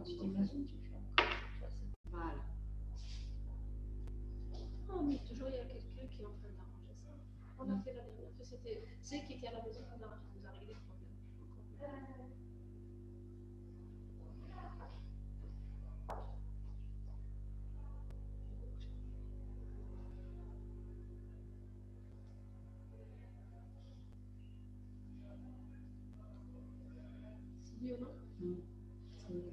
Tu t'imagines, tu fais encore. Voilà. Oh, mais toujours il y a quelqu'un qui est en train d'arranger ça. On a fait la dernière fois, c'était celle qui était à la maison qui nous a réglé le problème. C'est mieux, non? C'est mieux.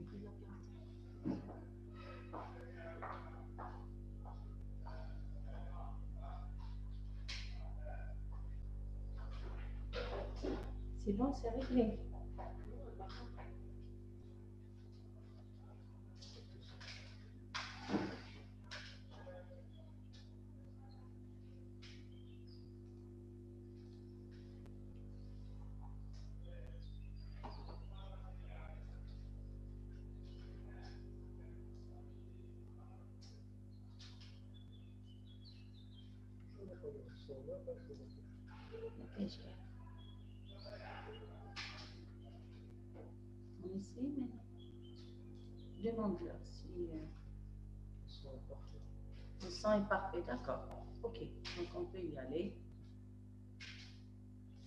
C'est bon, c'est réglé. On essaie maintenant. Demande-leur si le son est parfait. D'accord. Ok, donc on peut y aller.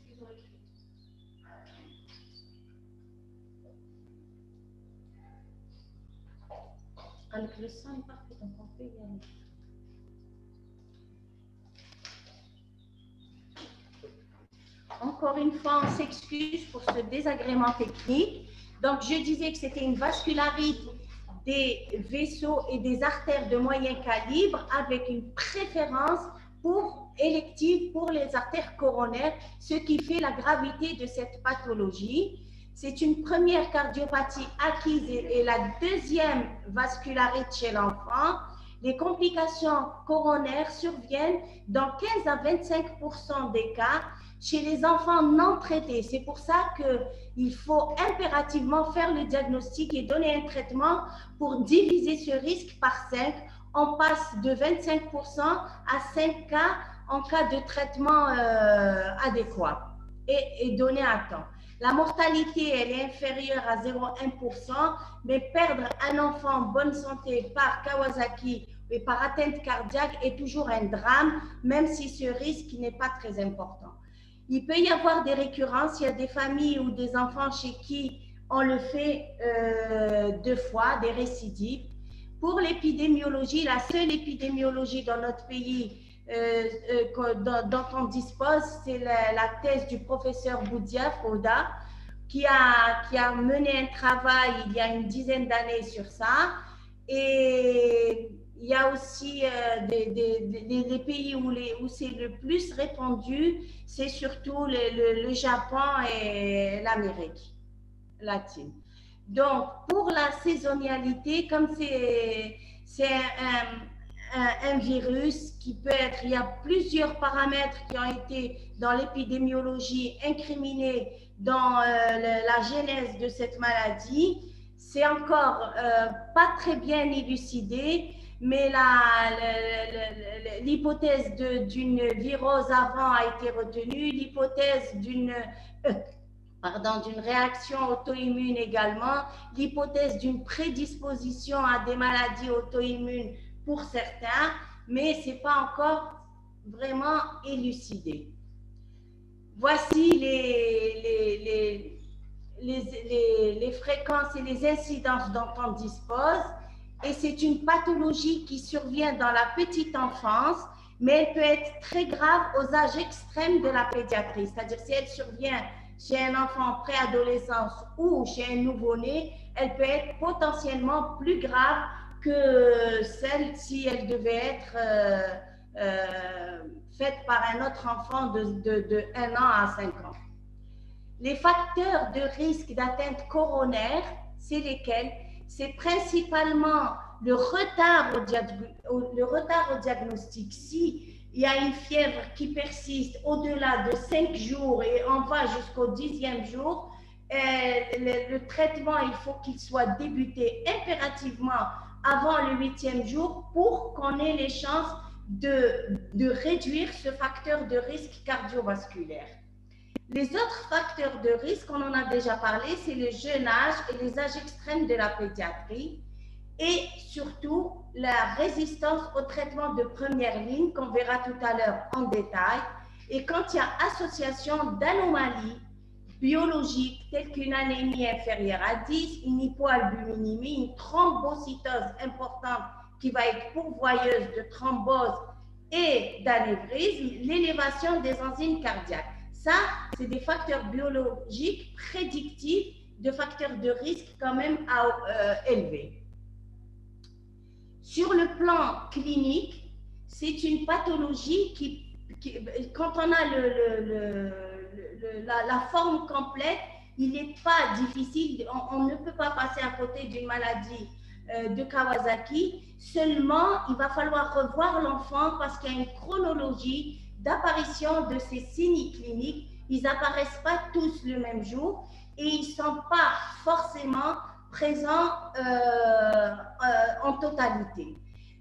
Ils ont écrit. Alors le son est parfait, donc on peut y aller. Encore une fois, on s'excuse pour ce désagrément technique. Donc, je disais que c'était une vascularite des vaisseaux et des artères de moyen calibre avec une préférence élective pour les artères coronaires, ce qui fait la gravité de cette pathologie. C'est une première cardiopathie acquise et la deuxième vascularite chez l'enfant. Les complications coronaires surviennent dans 15 à 25% des cas chez les enfants non traités. C'est pour ça qu'il faut impérativement faire le diagnostic et donner un traitement pour diviser ce risque par 5. On passe de 25% à 5 cas en cas de traitement adéquat et donné à temps. La mortalité, elle est inférieure à 0,1%, mais perdre un enfant en bonne santé par Kawasaki et par atteinte cardiaque est toujours un drame, même si ce risque n'est pas très important. Il peut y avoir des récurrences, il y a des familles ou des enfants chez qui on le fait 2 fois, des récidives. Pour l'épidémiologie, la seule épidémiologie dans notre pays dont on dispose, c'est la thèse du professeur Boudia Fouda, qui a mené un travail il y a une dizaine d'années sur ça. Et il y a aussi des pays où c'est le plus répandu, c'est surtout le Japon et l'Amérique latine. Donc, pour la saisonnialité, comme c'est un virus qui peut être, il y a plusieurs paramètres qui ont été dans l'épidémiologie incriminés dans la genèse de cette maladie. C'est encore pas très bien élucidé, mais l'hypothèse d'une virose avant a été retenue, l'hypothèse d'une réaction auto-immune également, l'hypothèse d'une prédisposition à des maladies auto-immunes pour certains, mais ce n'est pas encore vraiment élucidé. Voici les fréquences et les incidences dont on dispose, et c'est une pathologie qui survient dans la petite enfance, mais elle peut être très grave aux âges extrêmes de la pédiatrie, c'est-à-dire si elle survient chez un enfant en préadolescence ou chez un nouveau-né, elle peut être potentiellement plus grave que celle si elle devait être faite par un autre enfant de 1 an à 5 ans. Les facteurs de risque d'atteinte coronaire, c'est lesquels? C'est principalement le retard au diagnostic. Si il y a une fièvre qui persiste au-delà de 5 jours et on va jusqu'au 10e jour, le traitement, il faut qu'il soit débuté impérativement avant le 8e jour pour qu'on ait les chances de réduire ce facteur de risque cardiovasculaire. Les autres facteurs de risque, on en a déjà parlé, c'est le jeune âge et les âges extrêmes de la pédiatrie et surtout la résistance au traitement de première ligne qu'on verra tout à l'heure en détail. Et quand il y a association d'anomalies biologiques telles qu'une anémie inférieure à 10, une hypoalbuminémie, une thrombocytose importante qui va être pourvoyeuse de thrombose et d'anévrisme, l'élévation des enzymes cardiaques. Ça, c'est des facteurs biologiques prédictifs de facteurs de risque quand même élevés. Sur le plan clinique, c'est une pathologie qui quand on a la forme complète, il n'est pas difficile, on ne peut pas passer à côté d'une maladie de Kawasaki. Seulement, il va falloir revoir l'enfant parce qu'il y a une chronologie d'apparition de ces signes cliniques. Ils n'apparaissent pas tous le même jour et ils ne sont pas forcément présents en totalité.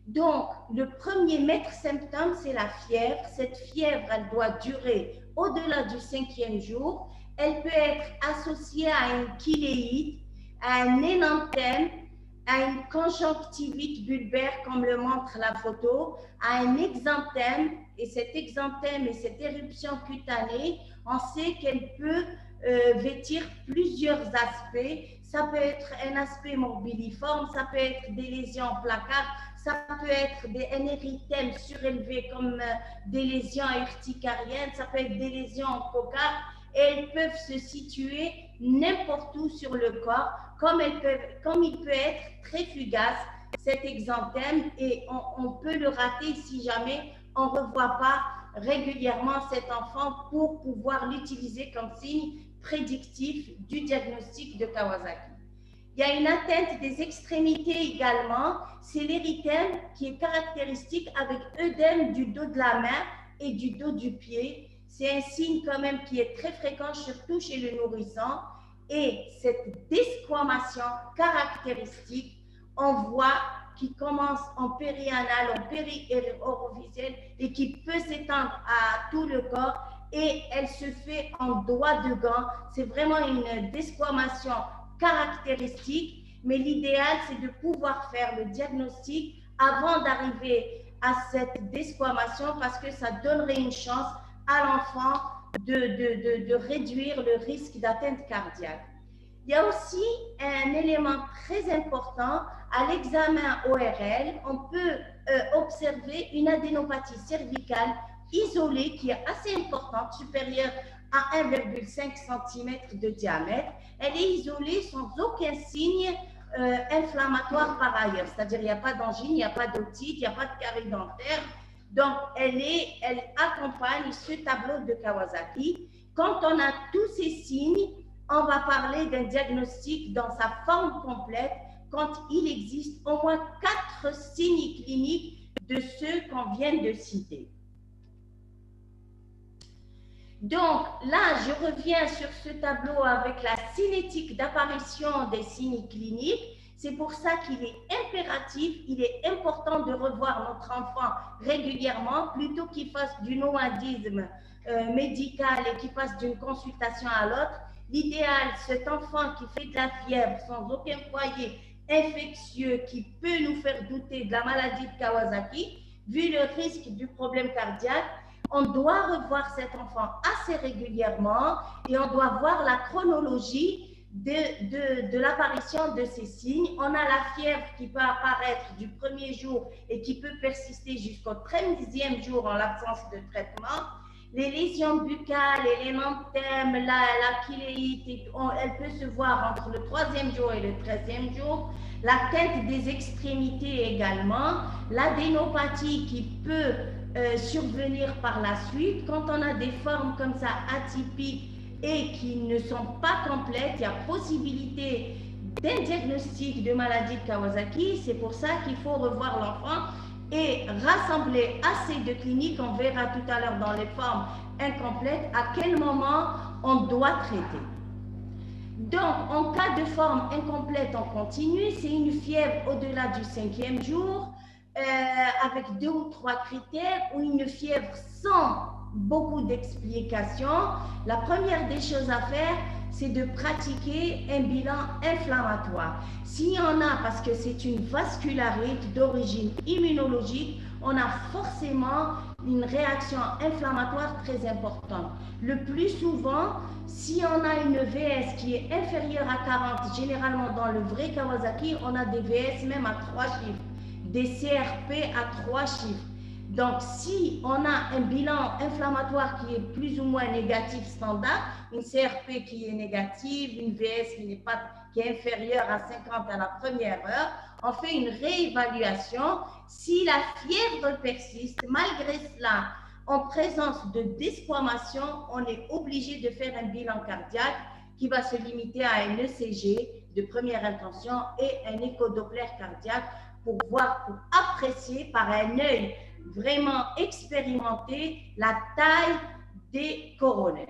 Donc, le premier maître symptôme, c'est la fièvre. Cette fièvre, elle doit durer au-delà du 5e jour. Elle peut être associée à une chéléite, à un énanthème, à une conjonctivite bulbaire, comme le montre la photo, à un exanthème. Et cet exanthème et cette éruption cutanée, on sait qu'elle peut vêtir plusieurs aspects. Ça peut être un aspect morbilliforme, ça peut être des lésions en placard, ça peut être un érythème surélevé comme des lésions urticariennes, ça peut être des lésions en cocarde, et elles peuvent se situer n'importe où sur le corps, comme il peut être très fugace, cet exanthème, et on peut le rater si jamais on ne revoit pas régulièrement cet enfant pour pouvoir l'utiliser comme signe prédictif du diagnostic de Kawasaki. Il y a une atteinte des extrémités également, c'est l'érythème qui est caractéristique avec œdème du dos de la main et du dos du pied. C'est un signe quand même qui est très fréquent, surtout chez le nourrisson. Et cette desquamation caractéristique, on voit qui commence en périanal, en péri-orificiel et qui peut s'étendre à tout le corps et elle se fait en doigt de gant. C'est vraiment une desquamation caractéristique, mais l'idéal, c'est de pouvoir faire le diagnostic avant d'arriver à cette desquamation parce que ça donnerait une chance à l'enfant de réduire le risque d'atteinte cardiaque. Il y a aussi un élément très important à l'examen ORL. On peut observer une adénopathie cervicale isolée qui est assez importante, supérieure à 1,5 cm de diamètre. Elle est isolée sans aucun signe inflammatoire par ailleurs, c'est-à-dire il n'y a pas d'angine, il n'y a pas d'otite, il n'y a pas de carie dentaire. Donc, elle accompagne ce tableau de Kawasaki. Quand on a tous ces signes, on va parler d'un diagnostic dans sa forme complète quand il existe au moins 4 signes cliniques de ceux qu'on vient de citer. Donc là, je reviens sur ce tableau avec la cinétique d'apparition des signes cliniques. C'est pour ça qu'il est impératif, il est important de revoir notre enfant régulièrement plutôt qu'il fasse du nomadisme médical et qu'il passe d'une consultation à l'autre. L'idéal, cet enfant qui fait de la fièvre sans aucun foyer infectieux qui peut nous faire douter de la maladie de Kawasaki, vu le risque du problème cardiaque, on doit revoir cet enfant assez régulièrement et on doit voir la chronologie de l'apparition de ces signes. On a la fièvre qui peut apparaître du premier jour et qui peut persister jusqu'au 13e jour en l'absence de traitement. Les lésions buccales et l'énanthème, la chéléite, elle peut se voir entre le 3e jour et le 13e jour. L'atteinte des extrémités également. L'adénopathie qui peut survenir par la suite. Quand on a des formes comme ça atypiques et qui ne sont pas complètes, il y a possibilité d'un diagnostic de maladie de Kawasaki. C'est pour ça qu'il faut revoir l'enfant et rassembler assez de cliniques. On verra tout à l'heure dans les formes incomplètes à quel moment on doit traiter. Donc, en cas de forme incomplète en continu, c'est une fièvre au-delà du 5e jour avec 2 ou 3 critères, ou une fièvre sans beaucoup d'explications. La première des choses à faire, c'est de pratiquer un bilan inflammatoire. S'il y en a, parce que c'est une vascularite d'origine immunologique, on a forcément une réaction inflammatoire très importante. Le plus souvent, si on a une VS qui est inférieure à 40, généralement dans le vrai Kawasaki, on a des VS même à 3 chiffres, des CRP à 3 chiffres. Donc, si on a un bilan inflammatoire qui est plus ou moins négatif standard, une CRP qui est négative, une VS qui est inférieure à 50 à la première heure, on fait une réévaluation. Si la fièvre persiste, malgré cela, en présence de desquamation, on est obligé de faire un bilan cardiaque qui va se limiter à un ECG de première intention et un échodoppler cardiaque pour voir, pour apprécier par un œil vraiment expérimenter la taille des coronaires.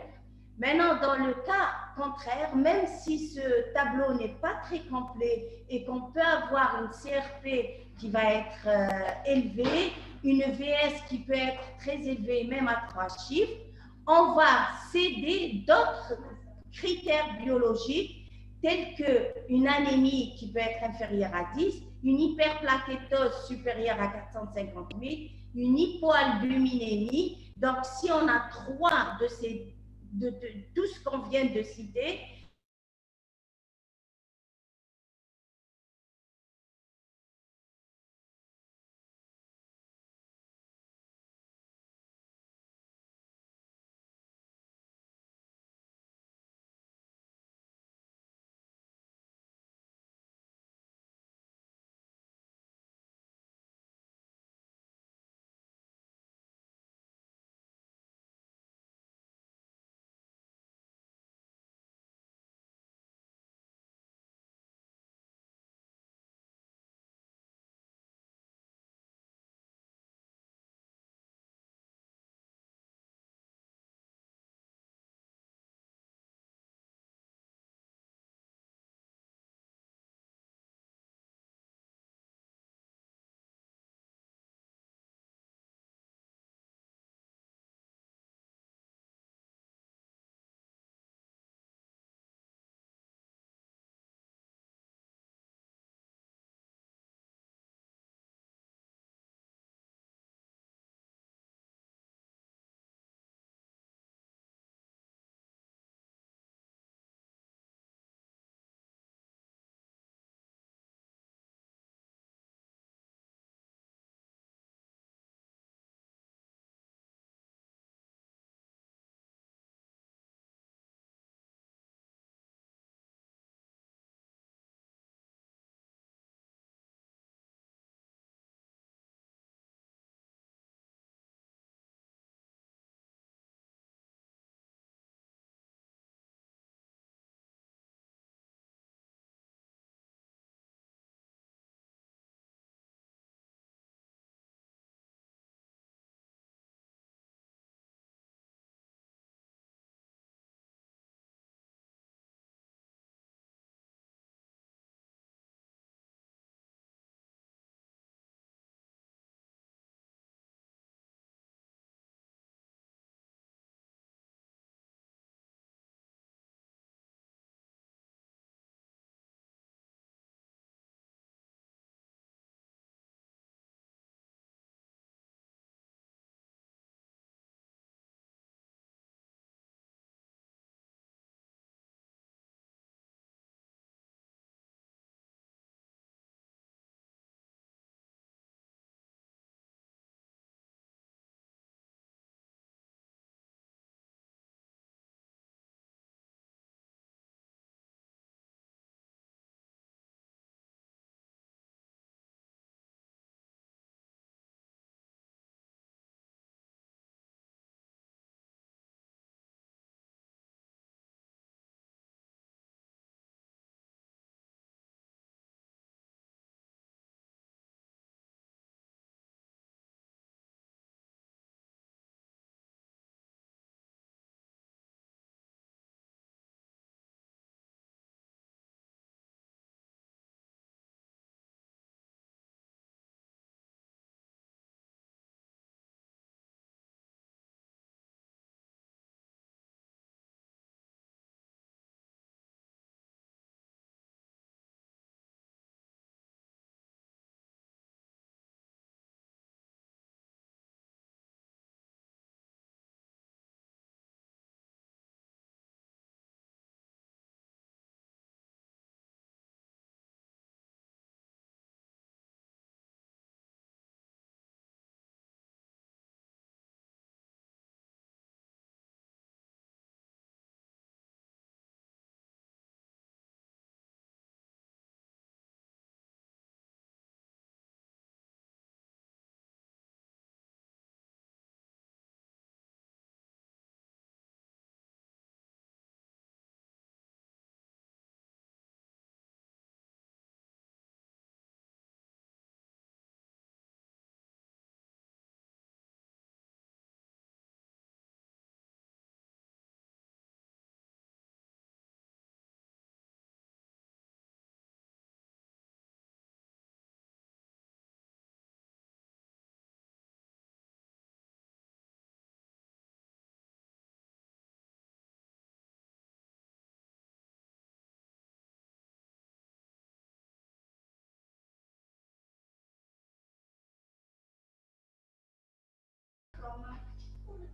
Maintenant, dans le cas contraire, même si ce tableau n'est pas très complet et qu'on peut avoir une CRP qui va être élevée, une VS qui peut être très élevée, même à 3 chiffres, on va céder d'autres critères biologiques tels qu'une anémie qui peut être inférieure à 10, une hyperplaquettose supérieure à 450 000, une hypoalbuminémie. Donc, si on a 3 de tout ce qu'on vient de citer,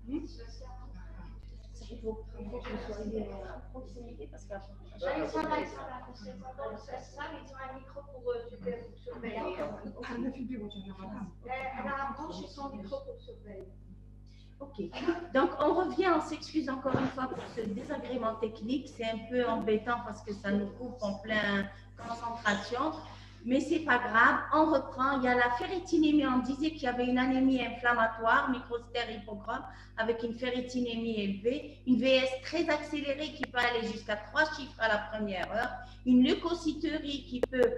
Il faut que vous soyez à proximité parce qu'après. J'allais travailler sur la conséquence dans le salle, ils ont un micro pour surveiller. Elle a branché son micro pour surveiller. Ok, donc on revient, on s'excuse encore une fois pour ce désagrément technique. C'est un peu embêtant parce que ça nous coupe en pleine concentration, mais c'est pas grave. On reprend. Il y a la ferritinémie. On disait qu'il y avait une anémie inflammatoire, microstère hypogramme, avec une ferritinémie élevée, une VS très accélérée qui peut aller jusqu'à 3 chiffres à la première heure, une leucocyturie qui peut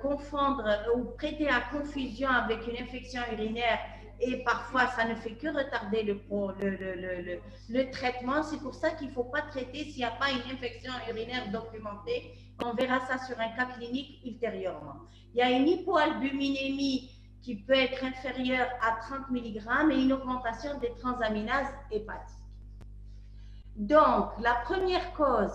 confondre ou prêter à confusion avec une infection urinaire. Et parfois, ça ne fait que retarder le traitement. C'est pour ça qu'il ne faut pas traiter s'il n'y a pas une infection urinaire documentée. On verra ça sur un cas clinique ultérieurement. Il y a une hypoalbuminémie qui peut être inférieure à 30 mg et une augmentation des transaminases hépatiques. Donc, la première cause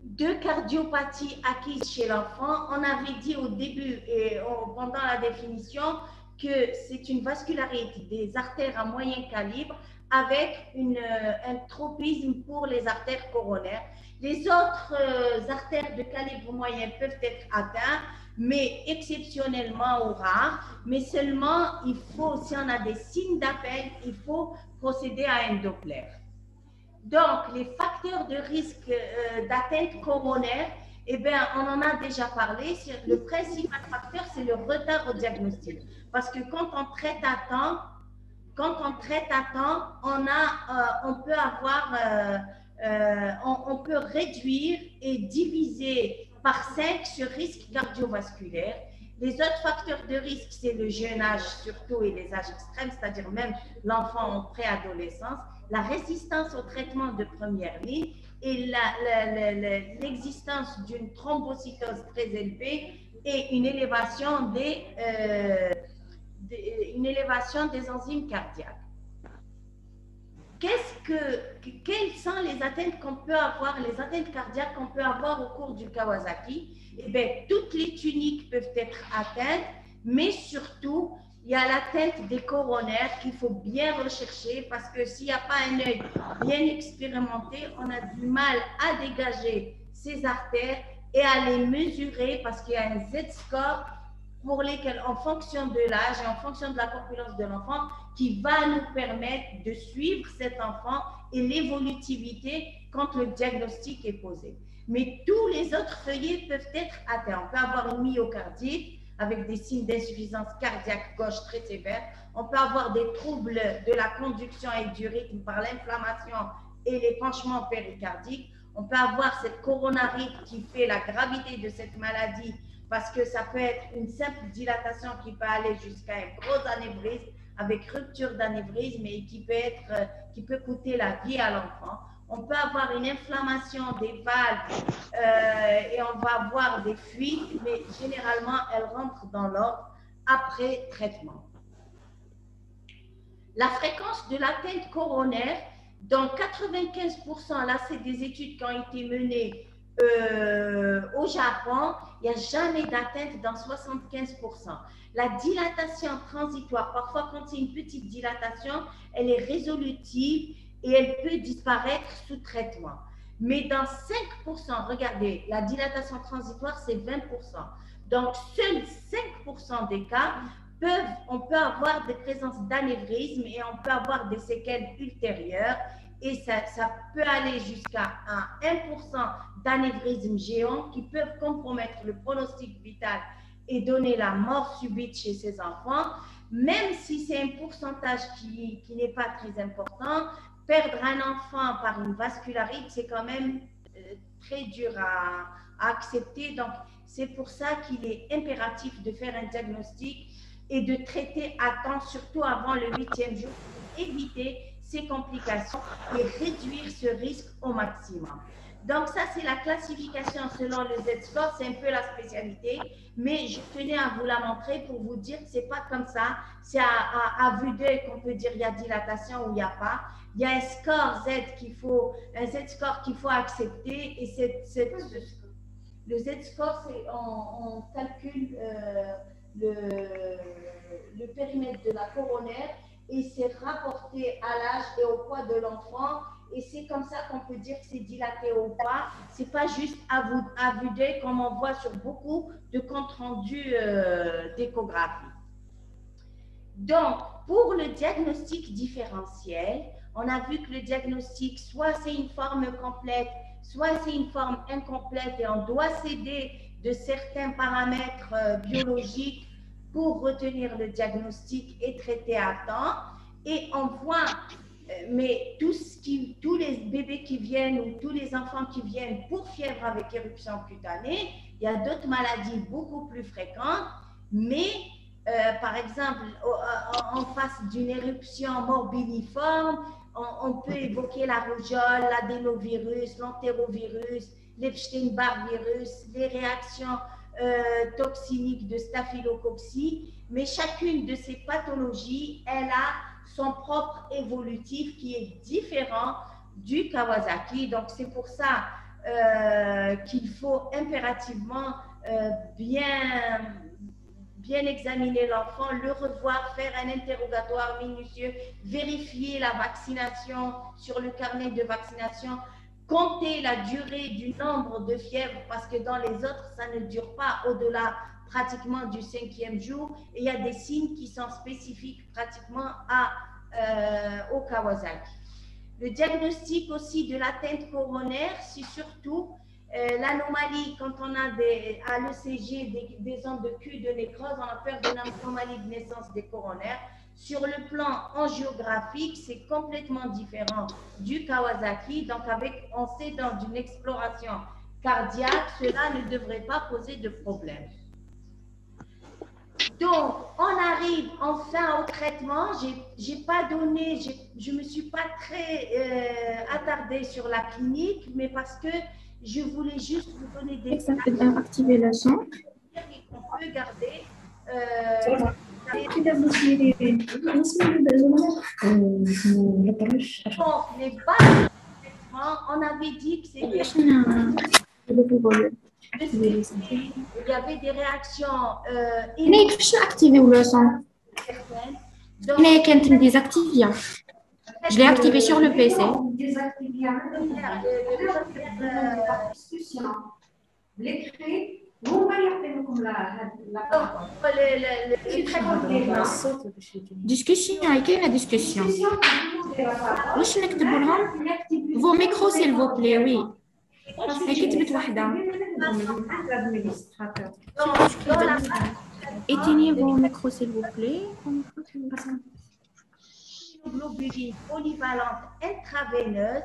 de cardiopathie acquise chez l'enfant, on avait dit au début et pendant la définition que c'est une vascularité des artères à moyen calibre avec un tropisme pour les artères coronaires. Les autres artères de calibre moyen peuvent être atteintes, mais exceptionnellement ou rares, mais seulement il faut, si on a des signes d'appel, il faut procéder à un Doppler. Donc, les facteurs de risque d'atteinte coronaire, eh bien, on en a déjà parlé. Le principal facteur, c'est le retard au diagnostic. Parce que quand on traite à temps, on peut réduire et diviser par 5 ce risque cardiovasculaire. Les autres facteurs de risque, c'est le jeune âge surtout et les âges extrêmes, c'est-à-dire même l'enfant en préadolescence, la résistance au traitement de première ligne et l'existence d'une thrombocytose très élevée et une élévation des enzymes cardiaques. Quelles sont les atteintes qu'on peut avoir, les atteintes cardiaques qu'on peut avoir au cours du Kawasaki? Eh bien, toutes les tuniques peuvent être atteintes, mais surtout, il y a l'atteinte des coronaires qu'il faut bien rechercher parce que s'il n'y a pas un œil bien expérimenté, on a du mal à dégager ces artères et à les mesurer parce qu'il y a un Z-score pour lesquels, en fonction de l'âge et en fonction de la corpulence de l'enfant, qui va nous permettre de suivre cet enfant et l'évolutivité quand le diagnostic est posé. Mais tous les autres feuillets peuvent être atteints. On peut avoir une myocardite avec des signes d'insuffisance cardiaque gauche très sévères. On peut avoir des troubles de la conduction et du rythme par l'inflammation et l'épanchement péricardique. On peut avoir cette coronarite qui fait la gravité de cette maladie parce que ça peut être une simple dilatation qui peut aller jusqu'à un gros anévrisme avec rupture d'anévrisme et qui peut coûter la vie à l'enfant. On peut avoir une inflammation des valves et on va avoir des fuites, mais généralement, elles rentrent dans l'ordre après traitement. La fréquence de l'atteinte coronaire, dans 95%, là, c'est des études qui ont été menées au Japon, il n'y a jamais d'atteinte dans 75%. La dilatation transitoire, parfois quand c'est une petite dilatation, elle est résolutive et elle peut disparaître sous traitement. Mais dans 5%, regardez, la dilatation transitoire, c'est 20%. Donc, seuls 5% des cas, on peut avoir des présences d'anévrisme et on peut avoir des séquelles ultérieures. Et ça peut aller jusqu'à 1% d'anévrisme géant qui peuvent compromettre le pronostic vital et donner la mort subite chez ces enfants. Même si c'est un pourcentage qui n'est pas très important, perdre un enfant par une vascularite, c'est quand même très dur à accepter. Donc, c'est pour ça qu'il est impératif de faire un diagnostic et de traiter à temps, surtout avant le 8e jour, pour éviter ces complications et réduire ce risque au maximum. Donc ça, c'est la classification selon le Z-score, c'est un peu la spécialité, mais je tenais à vous la montrer pour vous dire que c'est pas comme ça, c'est à vue d'œil qu'on peut dire il y a dilatation ou il n'y a pas. Il y a un score Z qu'il faut, un Z-score qu'il faut accepter et le Z-score, c'est on calcule le périmètre de la coronaire et c'est rapporté à l'âge et au poids de l'enfant. Et c'est comme ça qu'on peut dire que c'est dilaté ou pas. C'est pas juste à vue d'œil comme on voit sur beaucoup de comptes rendus d'échographie. Donc, pour le diagnostic différentiel, on a vu que le diagnostic, soit c'est une forme complète, soit c'est une forme incomplète et on doit s'aider de certains paramètres biologiques pour retenir le diagnostic et traiter à temps. Et on voit, mais tous les bébés qui viennent ou tous les enfants qui viennent pour fièvre avec éruption cutanée, il y a d'autres maladies beaucoup plus fréquentes, mais par exemple, en face d'une éruption morbilliforme, on peut évoquer la rougeole, l'adénovirus, l'entérovirus, l'Epstein-Barr virus, les réactions toxiniques de staphylococci, mais chacune de ces pathologies, elle a son propre évolutif qui est différent du Kawasaki. Donc, c'est pour ça qu'il faut impérativement bien examiner l'enfant, le revoir, faire un interrogatoire minutieux, vérifier la vaccination sur le carnet de vaccination, compter la durée du nombre de fièvres parce que dans les autres, ça ne dure pas au-delà pratiquement du 5e jour et il y a des signes qui sont spécifiques pratiquement au Kawasaki. Le diagnostic aussi de l'atteinte coronaire, c'est surtout l'anomalie, quand on a à l'ECG des ondes de Q de nécrose, on a peur d'une anomalie de naissance des coronaires. Sur le plan angiographique, c'est complètement différent du Kawasaki. Donc, on sait dans une exploration cardiaque, cela ne devrait pas poser de problème. Donc, on arrive enfin au traitement. Je ne me suis pas très attardée sur la clinique, mais parce que je voulais juste vous donner des détails. Activer le son. Qu'on peut garder. Donc, les bases du traitement, on avait dit que c'était. Il y avait des réactions. Je vais activer le son. Je désactiver. Je l'ai activé sur le PC. Discussion, quelle discussion? Vos micros, s'il vous plaît, oui. Éteignez vos micros, s'il vous plaît. Globuline polyvalente intraveineuse,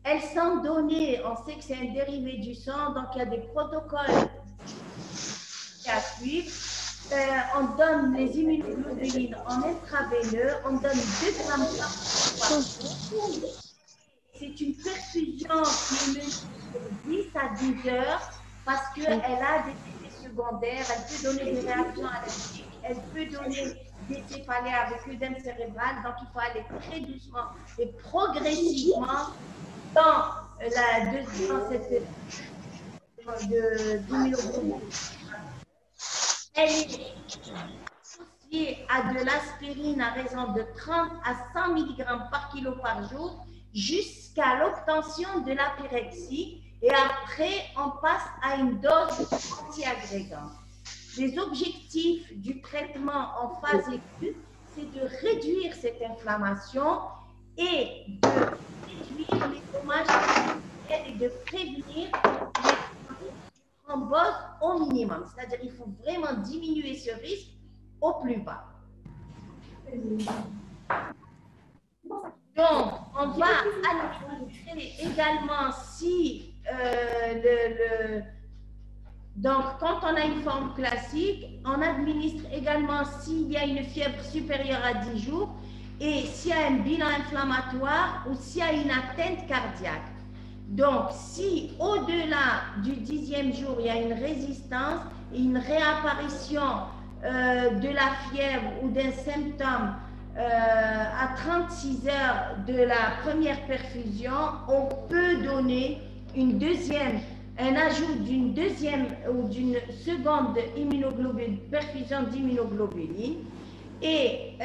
elles sont données, on sait que c'est un dérivé du sang, donc il y a des protocoles à suivre. On donne les immunoglobulines en intraveineux, on donne 2 grammes par jour. C'est une perfusion qui est menée de 10 à 10 heures parce qu'elle a des effets secondaires, elle peut donner des réactions allergiques, elle peut donner des céphalées avec œdème cérébral, donc il faut aller très doucement et progressivement dans cette d'immunoglobulines. Elle est associée à de l'aspirine à raison de 30 à 100 mg par kilo par jour jusqu'à l'obtention de la pyrexie et après on passe à une dose antiagrégante. Les objectifs du traitement en phase aiguë, c'est de réduire cette inflammation et de réduire les dommages et de prévenir les thromboses au minimum. C'est-à-dire qu'il faut vraiment diminuer ce risque au plus bas. Donc, on va administrer également si donc, quand on a une forme classique, on administre également s'il y a une fièvre supérieure à 10 jours et s'il y a un bilan inflammatoire ou s'il y a une atteinte cardiaque. Donc, si au-delà du 10e jour, il y a une résistance et une réapparition de la fièvre ou d'un symptôme à 36 heures de la première perfusion, on peut donner une deuxième un ajout d'une deuxième ou d'une seconde perfusion d'immunoglobuline. Et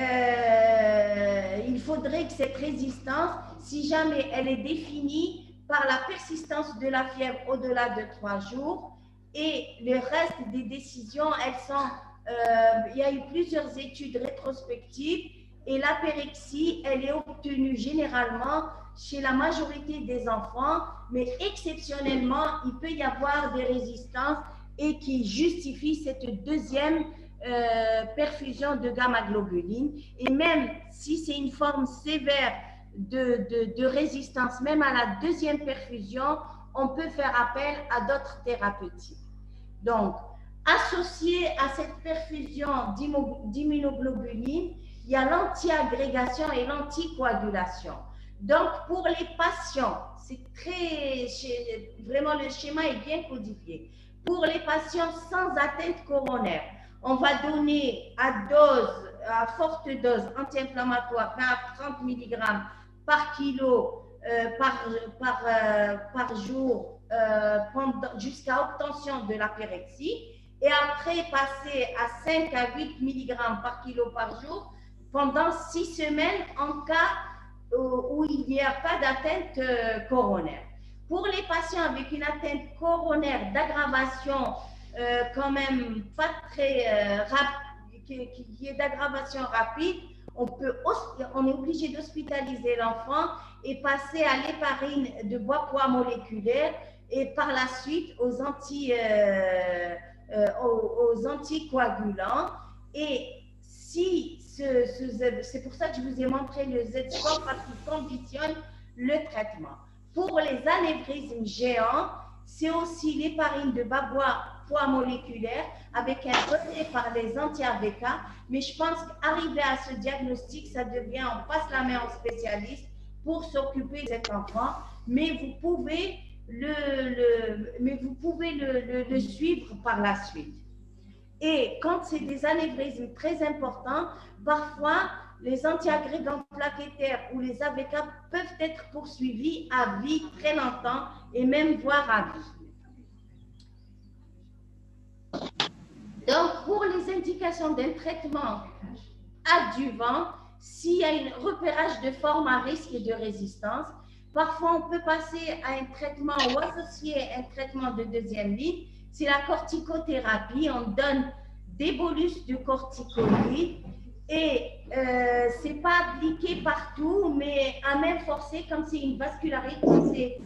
il faudrait que cette résistance, si jamais elle est définie par la persistance de la fièvre au-delà de 3 jours, et le reste des décisions, elles sont, il y a eu plusieurs études rétrospectives, et l'apérexie, elle est obtenue généralement chez la majorité des enfants, mais exceptionnellement, il peut y avoir des résistances et qui justifient cette deuxième perfusion de gamma-globuline. Et même si c'est une forme sévère de résistance, même à la deuxième perfusion, on peut faire appel à d'autres thérapeutiques. Donc, associé à cette perfusion d'immunoglobuline, il y a l'antiagrégation et l'anticoagulation. Donc, pour les patients, c'est vraiment le schéma est bien codifié. Pour les patients sans atteinte coronaire, on va donner à forte dose anti-inflammatoire, 30 mg par kilo par jour jusqu'à obtention de l'apérexie, et après passer à 5 à 8 mg par kilo par jour pendant 6 semaines en cas où il n'y a pas d'atteinte coronaire. Pour les patients avec une atteinte coronaire d'aggravation quand même pas très rapide, qui est d'aggravation rapide, on est obligé d'hospitaliser l'enfant et passer à l'héparine de bois-poids moléculaire et par la suite aux anticoagulants. Et si c'est pour ça que je vous ai montré le Z-score, parce qu'il conditionne le traitement. Pour les anévrismes géants, c'est aussi l'héparine de bas-poids moléculaire avec un retrait par les anti-AVK. Mais je pense qu'arriver à ce diagnostic, ça devient, on passe la main au spécialiste pour s'occuper de cet enfant. Mais vous pouvez le suivre par la suite. Et quand c'est des anévrismes très importants, parfois les antiagrégants plaquettaires ou les AVK peuvent être poursuivis à vie très longtemps et même voire à vie. Donc, pour les indications d'un traitement adjuvant, s'il y a un repérage de forme à risque de résistance, parfois on peut passer à un traitement ou associer un traitement de deuxième ligne. C'est la corticothérapie, on donne des bolus de corticoïdes et c'est pas appliqué partout, mais à main forcée, comme c'est une vascularite, comme c'est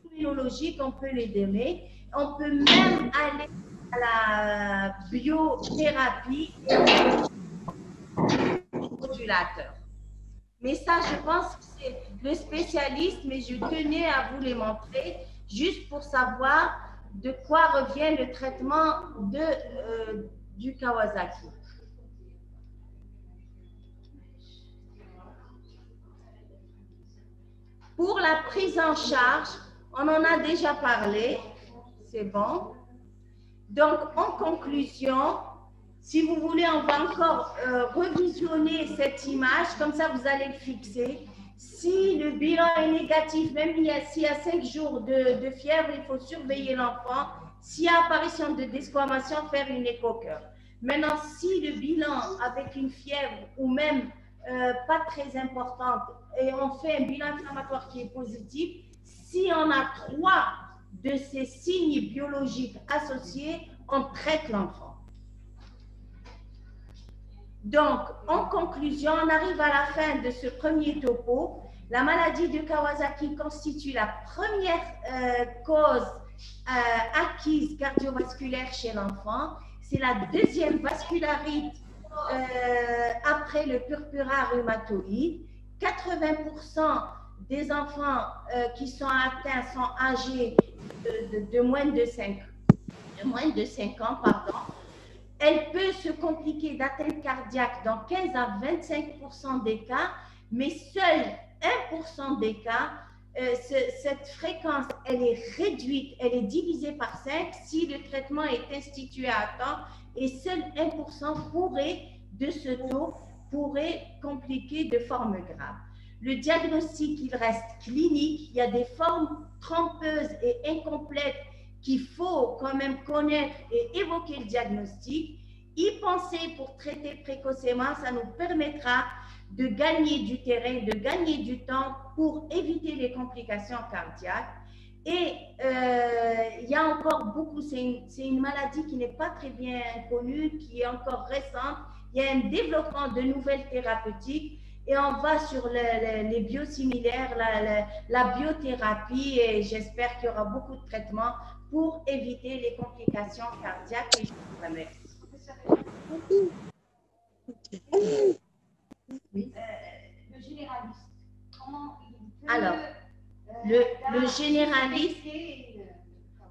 immunologique, on peut les donner. On peut même aller à la biothérapie et au modulateur. Mais ça, je pense que c'est le spécialiste, mais je tenais à vous les montrer juste pour savoir de quoi revient le traitement du Kawasaki. Pour la prise en charge, on en a déjà parlé, c'est bon. Donc, en conclusion, si vous voulez, on va encore revisionner cette image, comme ça vous allez le fixer. Si le bilan est négatif, même s'il y a 5 jours de fièvre, il faut surveiller l'enfant. S'il y a apparition de desquamation, faire une écho-cœur. Maintenant, si le bilan avec une fièvre ou même pas très importante et on fait un bilan inflammatoire qui est positif, si on a 3 de ces signes biologiques associés, on traite l'enfant. Donc, en conclusion, on arrive à la fin de ce premier topo. La maladie de Kawasaki constitue la première cause acquise cardiovasculaire chez l'enfant. C'est la deuxième vascularite après le purpura rhumatoïde. 80% des enfants qui sont atteints sont âgés de moins de 5 ans. Elle peut se compliquer d'atteinte cardiaque dans 15 à 25% des cas, mais seul 1% des cas, cette fréquence, elle est réduite, elle est divisée par 5 si le traitement est institué à temps, et seul 1% de ce taux pourrait compliquer de forme grave. Le diagnostic, il reste clinique. Il y a des formes trompeuses et incomplètes qu'il faut quand même connaître et évoquer le diagnostic. Y penser pour traiter précocement, ça nous permettra de gagner du terrain, de gagner du temps pour éviter les complications cardiaques. Et il y a encore beaucoup, c'est une maladie qui n'est pas très bien connue, qui est encore récente. Il y a un développement de nouvelles thérapeutiques et on va sur les biosimilaires, la biothérapie, et j'espère qu'il y aura beaucoup de traitements pour éviter les complications cardiaques. Et je vous remercie. Oui. Le généraliste, comment il peut...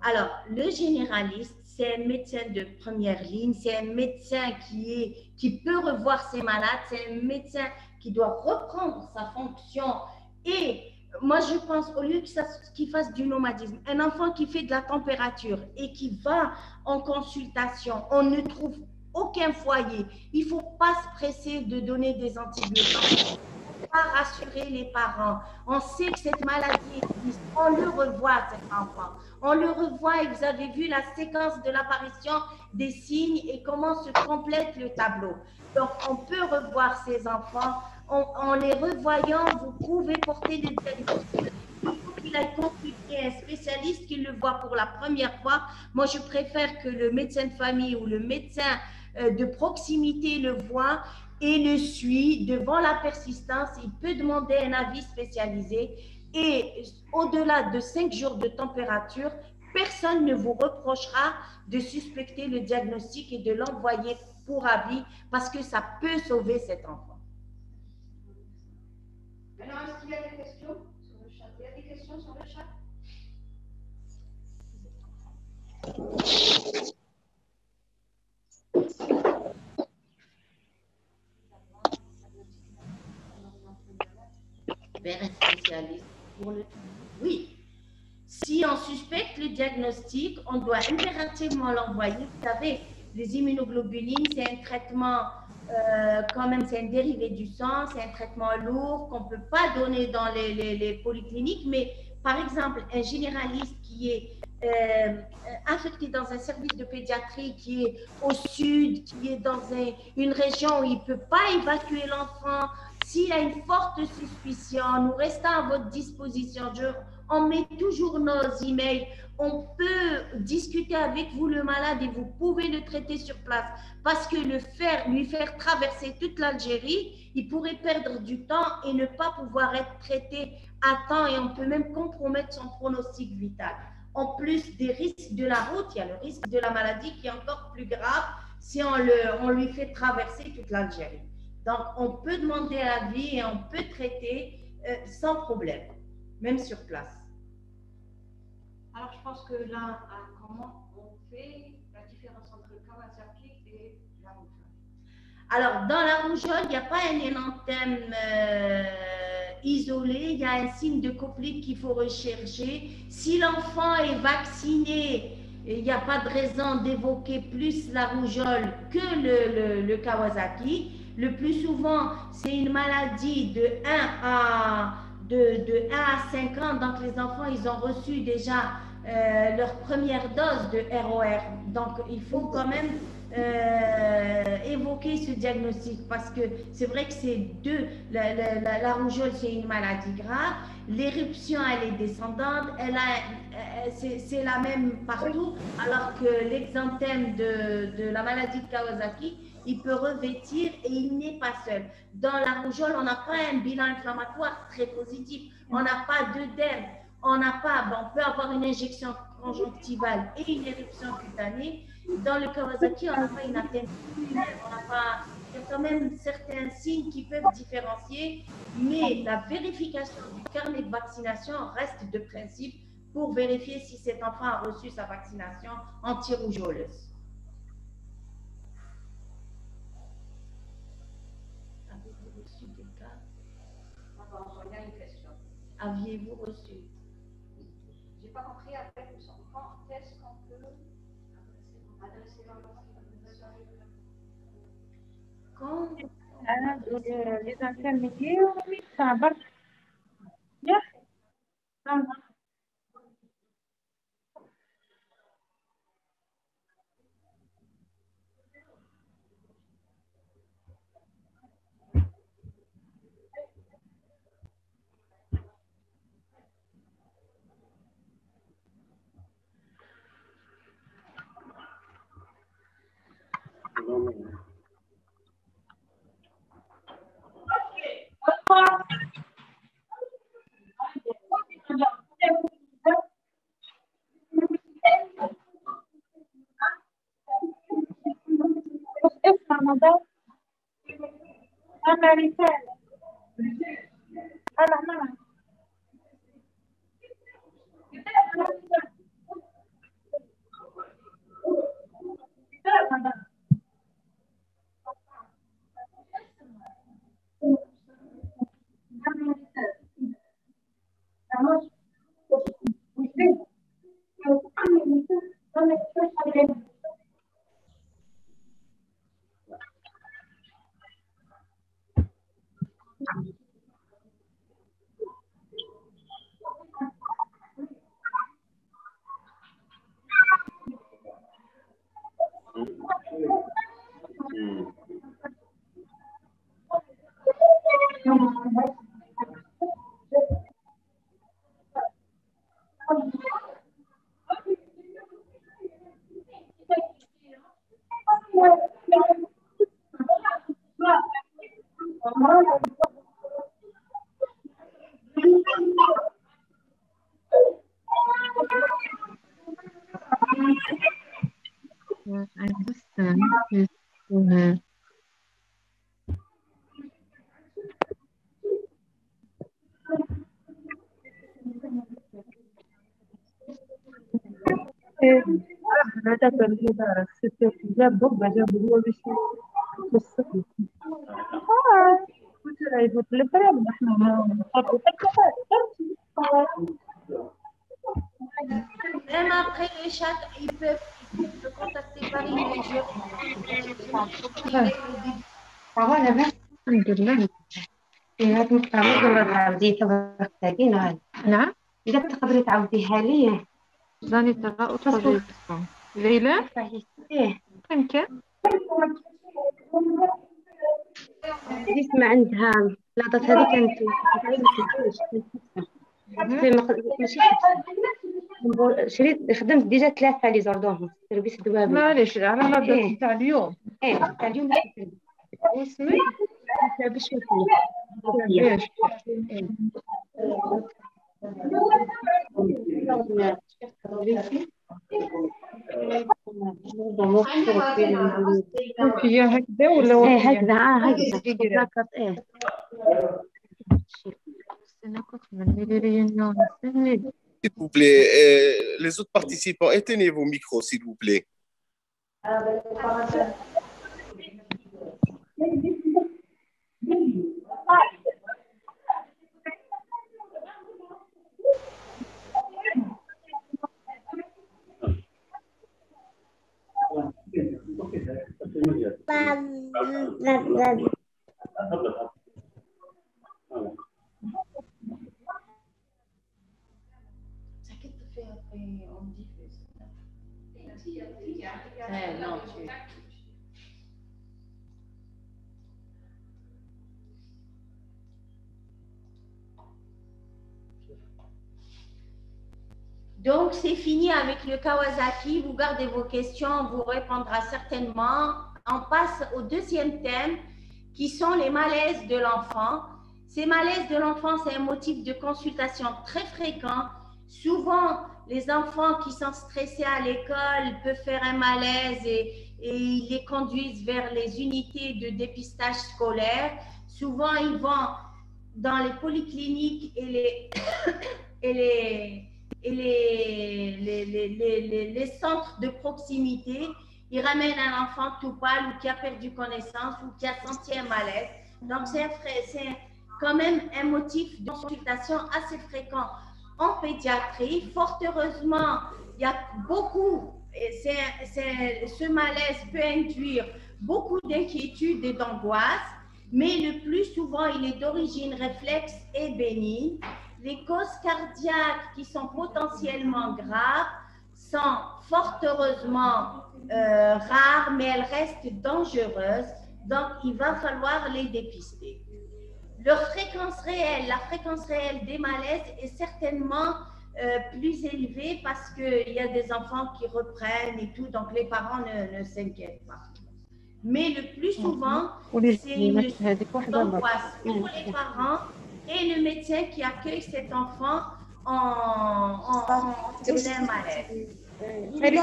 Alors, le généraliste, c'est un médecin de première ligne, c'est un médecin qui peut revoir ses malades, c'est un médecin qui doit reprendre sa fonction. Et moi, je pense, au lieu qu'il fasse du nomadisme, un enfant qui fait de la température et qui va en consultation, on ne trouve aucun foyer. Il ne faut pas se presser de donner des antibiotiques. Pas rassurer les parents. On sait que cette maladie existe. On le revoit, cet enfant. On le revoit et vous avez vu la séquence de l'apparition des signes et comment se complète le tableau. Donc, on peut revoir ces enfants. En les revoyant, vous pouvez porter des diagnostics. Il faut qu'il aille consulter un spécialiste qui le voit pour la première fois. Moi, je préfère que le médecin de famille ou le médecin de proximité le voit et le suit devant la persistance. Il peut demander un avis spécialisé et au-delà de 5 jours de température, personne ne vous reprochera de suspecter le diagnostic et de l'envoyer pour avis parce que ça peut sauver cet enfant. Maintenant, est-ce qu'il y a des questions sur le chat? Il y a des questions sur le chat? Vers un spécialiste pour le... Oui. Si on suspecte le diagnostic, on doit impérativement l'envoyer. Vous savez, les immunoglobulines, c'est un traitement, quand même, c'est un dérivé du sang, c'est un traitement lourd qu'on ne peut pas donner dans les polycliniques, mais par exemple, un généraliste qui est affecté dans un service de pédiatrie qui est au sud, qui est dans une région où il ne peut pas évacuer l'enfant, s'il a une forte suspicion, nous restons à votre disposition. On met toujours nos emails. On peut discuter avec vous le malade et vous pouvez le traiter sur place. Parce que lui faire traverser toute l'Algérie, il pourrait perdre du temps et ne pas pouvoir être traité à temps et on peut même compromettre son pronostic vital. En plus des risques de la route, il y a le risque de la maladie qui est encore plus grave si on lui fait traverser toute l'Algérie. Donc, on peut demander l'avis et on peut traiter sans problème, même sur place. Alors, je pense que là, comment on fait la différence entre le Kawasaki et la rougeole? Alors, dans la rougeole, il n'y a pas un énanthème isolé, il y a un signe de Koplik qu'il faut rechercher. Si l'enfant est vacciné, il n'y a pas de raison d'évoquer plus la rougeole que le Kawasaki. Le plus souvent, c'est une maladie de 1 à 5 ans. Donc, les enfants, ils ont reçu déjà leur première dose de ROR. Donc, il faut quand même évoquer ce diagnostic parce que c'est vrai que c'est la rougeole, c'est une maladie grave. L'éruption, elle est descendante. C'est la même partout, alors que l'exanthème de la maladie de Kawasaki, il peut revêtir et il n'est pas seul. Dans la rougeole, on n'a pas un bilan inflammatoire très positif. On n'a pas d'œdème. On peut avoir une injection conjonctivale et une éruption cutanée. Dans le Kawasaki, on n'a pas une atteinte pulmonaire. Il y a quand même certains signes qui peuvent différencier, mais la vérification du carnet de vaccination reste de principe pour vérifier si cet enfant a reçu sa vaccination anti-rougeoleuse. Avez-vous reçu des cas? Il y a une question. Aviez-vous reçu? Je n'ai pas compris avec le son. Quand est-ce qu'on peut adresser l'enfant? Les intermédiaires, ça va. Même après les chats, ils peuvent contacter par email. الحمد لله. هاد المقامات ولا تعاودي تبغي هاد. نعم. إذا تقدري تعاوديها لي. راني ترى أطلب ليلى. إيه. يمكن. اسمع عندها لاطات هذه كانت ماشي شريت خدمت ديجا 3 لي زوردون سيرفيس دوابل. معليش على لاطات تاع اليوم. تاع اليوم. واسمك؟ بشوفي. هي هكذا ولا هكذا هكذا S'il vous plaît, les autres participants, éteignez vos micros, s'il vous plaît. Donc, c'est fini avec le Kawasaki. Vous gardez vos questions, on vous répondra certainement. On passe au deuxième thème, qui sont les malaises de l'enfant. Ces malaises de l'enfant, c'est un motif de consultation très fréquent. Souvent, les enfants qui sont stressés à l'école peuvent faire un malaise et ils les conduisent vers les unités de dépistage scolaire. Souvent, ils vont dans les polycliniques et les centres de proximité. Ils ramènent un enfant tout pâle ou qui a perdu connaissance ou qui a senti un malaise. Donc, c'est quand même un motif de consultation assez fréquent en pédiatrie. Fort heureusement, il y a beaucoup, ce malaise peut induire beaucoup d'inquiétude et d'angoisse, mais le plus souvent, il est d'origine réflexe et bénigne. Les causes cardiaques qui sont potentiellement graves sont fort heureusement rares, mais elles restent dangereuses. Donc, il va falloir les dépister. Leur fréquence réelle, la fréquence réelle des malaises est certainement plus élevée parce qu'il y a des enfants qui reprennent et tout, donc les parents ne s'inquiètent pas. Mais le plus souvent, c'est une angoisse pour les parents et le médecin qui accueille cet enfant en plein malaise. Les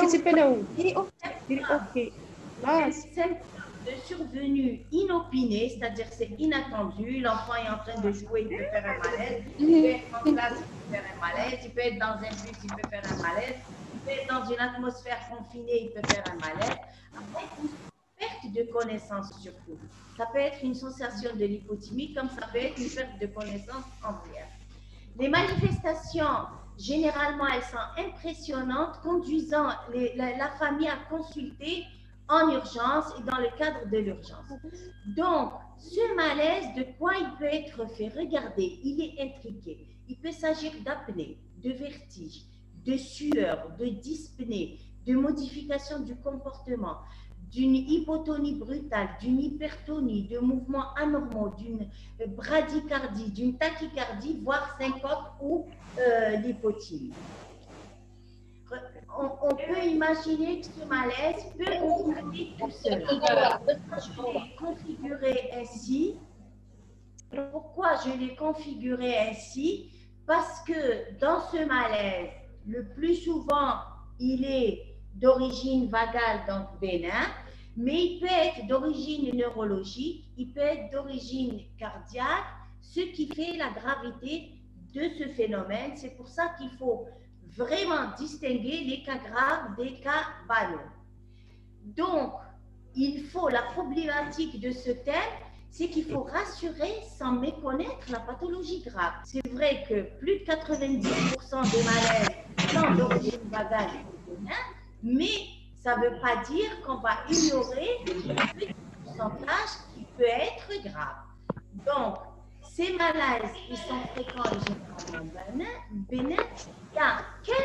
symptômes de survenue inopinée, c'est-à-dire c'est inattendu, l'enfant est en train de jouer, il peut faire un malaise, il peut être en classe, il peut faire un malaise, il peut être dans un bus, il peut faire un malaise, il peut être dans une atmosphère confinée, il peut faire un malaise. Après, une perte de connaissance surtout. Ça peut être une sensation de l'hypothymie, comme ça peut être une perte de connaissance entière. Les manifestations, généralement, elles sont impressionnantes, conduisant la famille à consulter en urgence et dans le cadre de l'urgence. Donc, ce malaise, de quoi il peut être fait? Regardez, il est intriqué. Il peut s'agir d'apnée, de vertige, de sueur, de dyspnée, de modification du comportement, d'une hypotonie brutale, d'une hypertonie, de mouvements anormaux, d'une bradycardie, d'une tachycardie, voire syncope ou l'hypothymie. On peut imaginer que ce malaise peut gonfler tout seul. Je l'ai configuré ainsi. Pourquoi je l'ai configuré ainsi? Parce que dans ce malaise, le plus souvent, il est d'origine vagale, donc bénin, mais il peut être d'origine neurologique, il peut être d'origine cardiaque, ce qui fait la gravité de ce phénomène. C'est pour ça qu'il faut vraiment distinguer les cas graves des cas banals. Donc, la problématique de ce thème, c'est qu'il faut rassurer sans méconnaître la pathologie grave. C'est vrai que plus de 90% des malaises sont d'origine vagale et bénin, mais ça ne veut pas dire qu'on va ignorer le petit pourcentage qui peut être grave. Donc, ces malaises, ils sont fréquents et généralement bénins. Il y a 15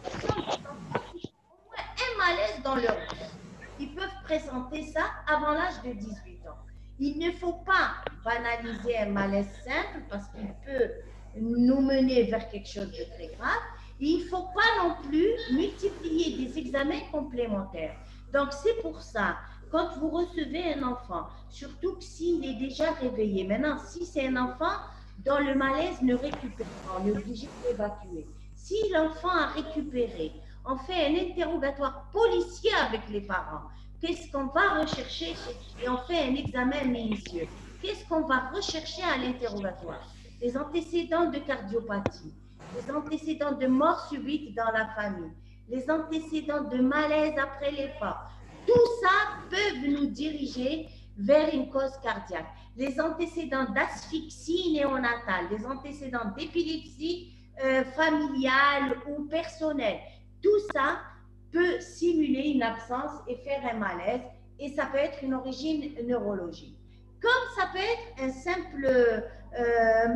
à 30% des enfants qui ont au moins un malaise dans leur vie. Ils peuvent présenter ça avant l'âge de 18 ans. Il ne faut pas banaliser un malaise simple parce qu'il peut nous mener vers quelque chose de très grave. Et il ne faut pas non plus multiplier des examens complémentaires. Donc, c'est pour ça, quand vous recevez un enfant, surtout s'il est déjà réveillé, maintenant, si c'est un enfant dont le malaise ne récupère pas, on est obligé de l'évacuer. Si l'enfant a récupéré, on fait un interrogatoire policier avec les parents. Qu'est-ce qu'on va rechercher? Et on fait un examen minutieux. Qu'est-ce qu'on va rechercher à l'interrogatoire? Les antécédents de cardiopathie, les antécédents de mort subite dans la famille, les antécédents de malaise après les pas. Tout ça peut nous diriger vers une cause cardiaque. Les antécédents d'asphyxie néonatale, les antécédents d'épilepsie familiale ou personnelle. Tout ça peut simuler une absence et faire un malaise, et ça peut être une origine neurologique. Comme ça peut être un simple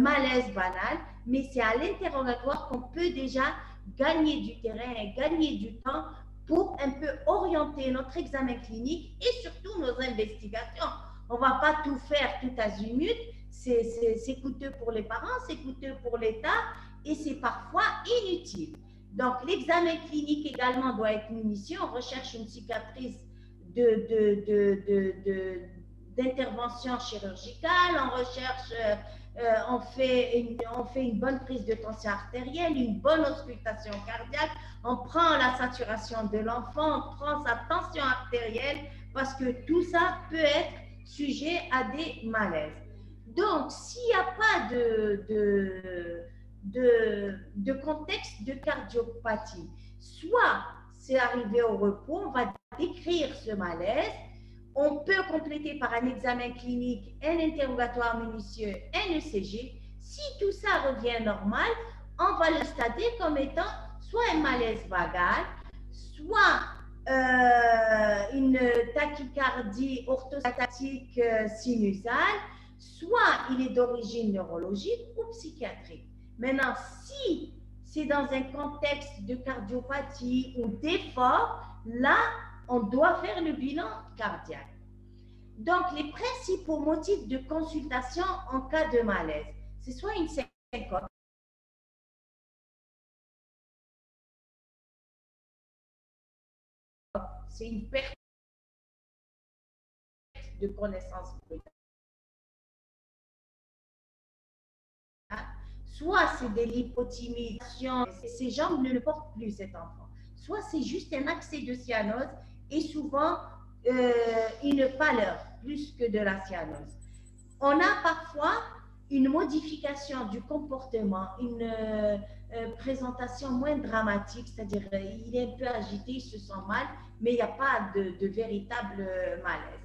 malaise banal, mais c'est à l'interrogatoire qu'on peut déjà gagner du terrain et gagner du temps pour un peu orienter notre examen clinique et surtout nos investigations. On ne va pas tout faire tout azimut, c'est coûteux pour les parents, c'est coûteux pour l'État et c'est parfois inutile. Donc, l'examen clinique également doit être minutieux. On recherche une cicatrice d'intervention chirurgicale, on fait une bonne prise de tension artérielle, une bonne auscultation cardiaque, on prend la saturation de l'enfant, on prend sa tension artérielle, parce que tout ça peut être sujet à des malaises. Donc, s'il n'y a pas de contexte de cardiopathie, soit c'est arrivé au repos, on va décrire ce malaise, on peut compléter par un examen clinique, un interrogatoire minutieux, un ECG. Si tout ça revient normal, on va le stader comme étant soit un malaise vagal, soit une tachycardie orthostatique sinusale, soit il est d'origine neurologique ou psychiatrique. Maintenant, si c'est dans un contexte de cardiopathie ou d'effort, là, on doit faire le bilan cardiaque. Donc, les principaux motifs de consultation en cas de malaise, c'est soit une syncope, c'est une perte de connaissance brutale, soit c'est de l'hypothymisation, ses jambes ne le portent plus cet enfant, soit c'est juste un accès de cyanose et souvent une pâleur plus que de la cyanose. On a parfois une modification du comportement, une présentation moins dramatique, c'est-à-dire il est un peu agité, il se sent mal, mais il n'y a pas de véritable malaise.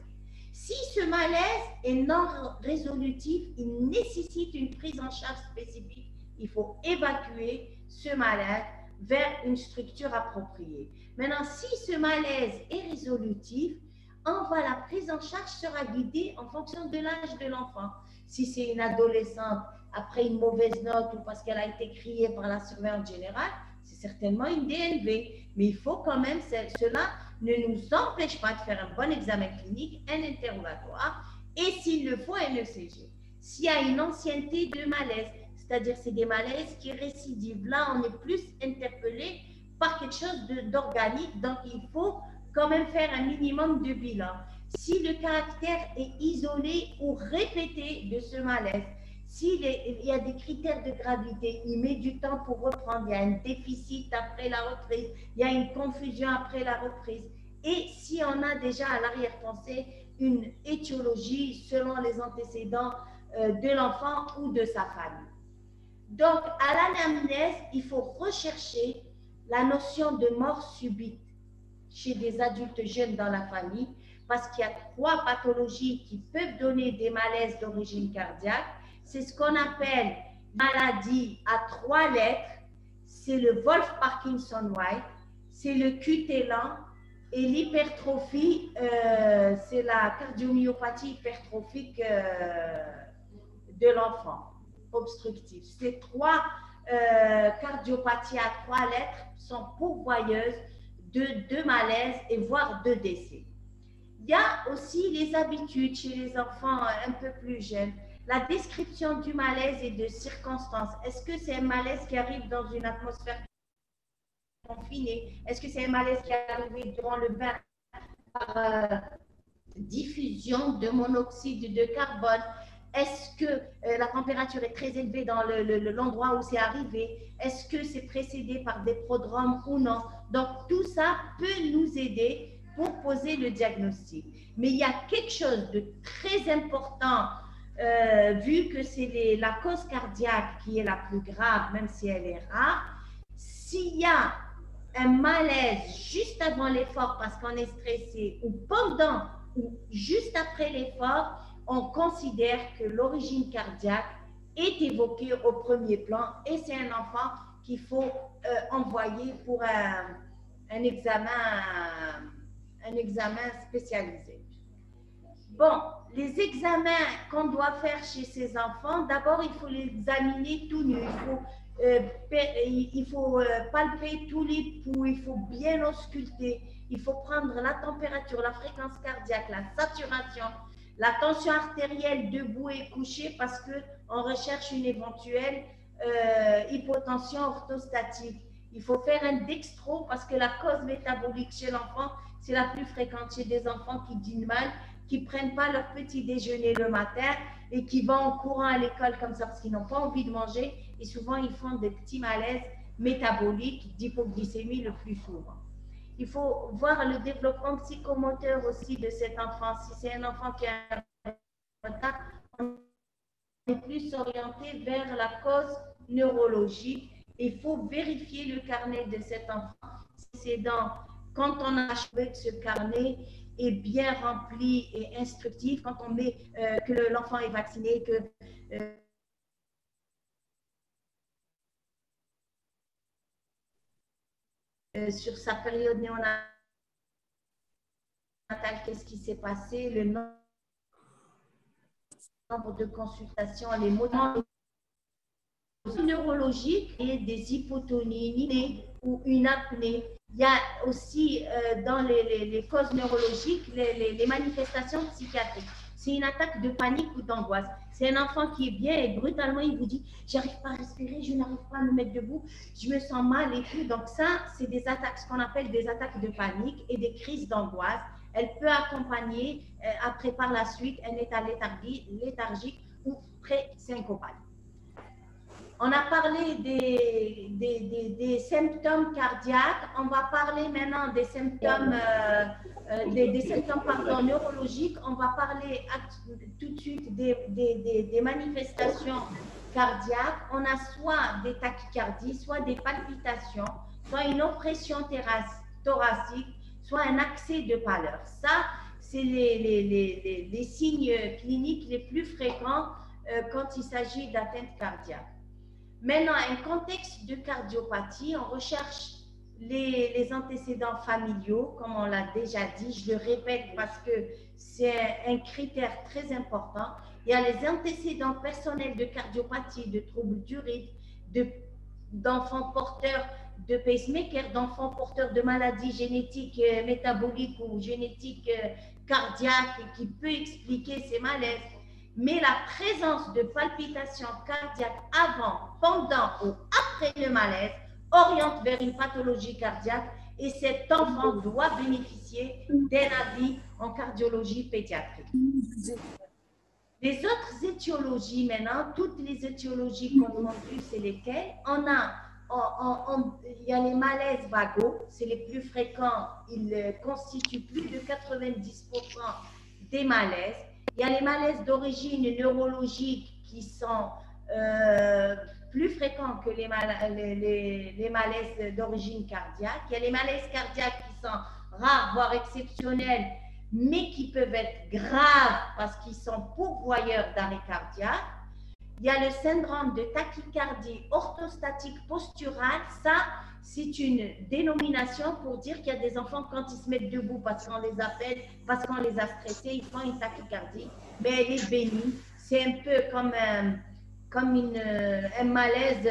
Si ce malaise est non résolutif, il nécessite une prise en charge spécifique. Il faut évacuer ce malaise vers une structure appropriée. Maintenant, si ce malaise est résolutif, la prise en charge sera guidée en fonction de l'âge de l'enfant. Si c'est une adolescente après une mauvaise note ou parce qu'elle a été criée par la surveillante générale, c'est certainement une DNV. Mais il faut quand même, cela ne nous empêche pas de faire un bon examen clinique, un interrogatoire et s'il le faut, un ECG. S'il y a une ancienneté de malaise, c'est-à-dire c'est des malaises qui récidivent, là on est plus interpellé par quelque chose d'organique, donc il faut quand même faire un minimum de bilan. Si le caractère est isolé ou répété de ce malaise, s'il y a des critères de gravité, il met du temps pour reprendre, il y a un déficit après la reprise, il y a une confusion après la reprise. Et si on a déjà à l'arrière-pensée une étiologie selon les antécédents de l'enfant ou de sa famille. Donc, à l'anamnèse, il faut rechercher la notion de mort subite chez des adultes jeunes dans la famille, parce qu'il y a 3 pathologies qui peuvent donner des malaises d'origine cardiaque. C'est ce qu'on appelle maladie à 3 lettres, c'est le Wolff-Parkinson-White, c'est le QT lent et l'hypertrophie, c'est la cardiomyopathie hypertrophique de l'enfant, obstructive. Ces 3 cardiopathies à 3 lettres sont pourvoyeuses de malaise et voire de décès. Il y a aussi les habitudes chez les enfants un peu plus jeunes. La description du malaise et de circonstances. Est-ce que c'est un malaise qui arrive dans une atmosphère confinée? Est-ce que c'est un malaise qui est arrivé durant le bain par diffusion de monoxyde de carbone? Est-ce que la température est très élevée dans l'endroit où c'est arrivé? Est-ce que c'est précédé par des prodromes ou non? Donc, tout ça peut nous aider pour poser le diagnostic. Mais il y a quelque chose de très important, vu que c'est la cause cardiaque qui est la plus grave, même si elle est rare. S'il y a un malaise juste avant l'effort parce qu'on est stressé, ou pendant ou juste après l'effort, on considère que l'origine cardiaque est évoquée au premier plan et c'est un enfant qu'il faut envoyer pour un examen spécialisé. Bon, les examens qu'on doit faire chez ces enfants, d'abord il faut les examiner tout nus, il faut palper tous les pouls, il faut bien ausculter, il faut prendre la température, la fréquence cardiaque, la saturation, la tension artérielle debout et couché parce qu'on recherche une éventuelle hypotension orthostatique. Il faut faire un dextro parce que la cause métabolique chez l'enfant, c'est la plus fréquente chez des enfants qui dînent mal, qui ne prennent pas leur petit déjeuner le matin et qui vont en courant à l'école comme ça parce qu'ils n'ont pas envie de manger et souvent ils font des petits malaises métaboliques d'hypoglycémie le plus souvent. Il faut voir le développement psychomoteur aussi de cet enfant. Si c'est un enfant qui a un retard, on est plus orienté vers la cause neurologique. Il faut vérifier le carnet de cet enfant. C'est quand on a achevé que ce carnet est bien rempli et instructif, quand on met que l'enfant est vacciné, que sur sa période néonatale, qu'est-ce qui s'est passé, le nombre de consultations, les moments neurologiques et des hypotonies ou une apnée. Il y a aussi dans les causes neurologiques les manifestations psychiatriques. C'est une attaque de panique ou d'angoisse. C'est un enfant qui vient et brutalement il vous dit j'arrive pas à respirer, je n'arrive pas à me mettre debout, je me sens mal et tout. Donc ça, c'est des attaques, ce qu'on appelle des attaques de panique et des crises d'angoisse. Elle peut accompagner après par la suite un état léthargique ou pré-syncopal. On a parlé des symptômes cardiaques. On va parler maintenant des symptômes, neurologiques. On va parler tout de suite des manifestations cardiaques. On a soit des tachycardies, soit des palpitations, soit une oppression thoracique, soit un accès de pâleur. Ça, c'est les signes cliniques les plus fréquents quand il s'agit d'atteinte cardiaque. Maintenant, un contexte de cardiopathie, on recherche les antécédents familiaux, comme on l'a déjà dit, je le répète parce que c'est un critère très important. Il y a les antécédents personnels de cardiopathie, de troubles du rythme, d'enfants porteurs de pacemaker, d'enfants porteurs de maladies génétiques, métaboliques ou génétiques cardiaques qui peut expliquer ces malaises. Mais la présence de palpitations cardiaques avant, pendant ou après le malaise oriente vers une pathologie cardiaque et cet enfant doit bénéficier d'un avis en cardiologie pédiatrique. Les autres étiologies maintenant, toutes les étiologies confondues, c'est lesquelles? Il y a les malaises vagaux, c'est les plus fréquents, ils constituent plus de 90% des malaises. Il y a les malaises d'origine neurologique qui sont plus fréquents que les malaises d'origine cardiaque. Il y a les malaises cardiaques qui sont rares, voire exceptionnels, mais qui peuvent être graves parce qu'ils sont pourvoyeurs d'arrêt cardiaque. Il y a le syndrome de tachycardie orthostatique posturale. Ça, c'est une dénomination pour dire qu'il y a des enfants, quand ils se mettent debout parce qu'on les appelle, parce qu'on les a stressés, ils font une tachycardie. Mais elle est bénigne. C'est un peu comme un malaise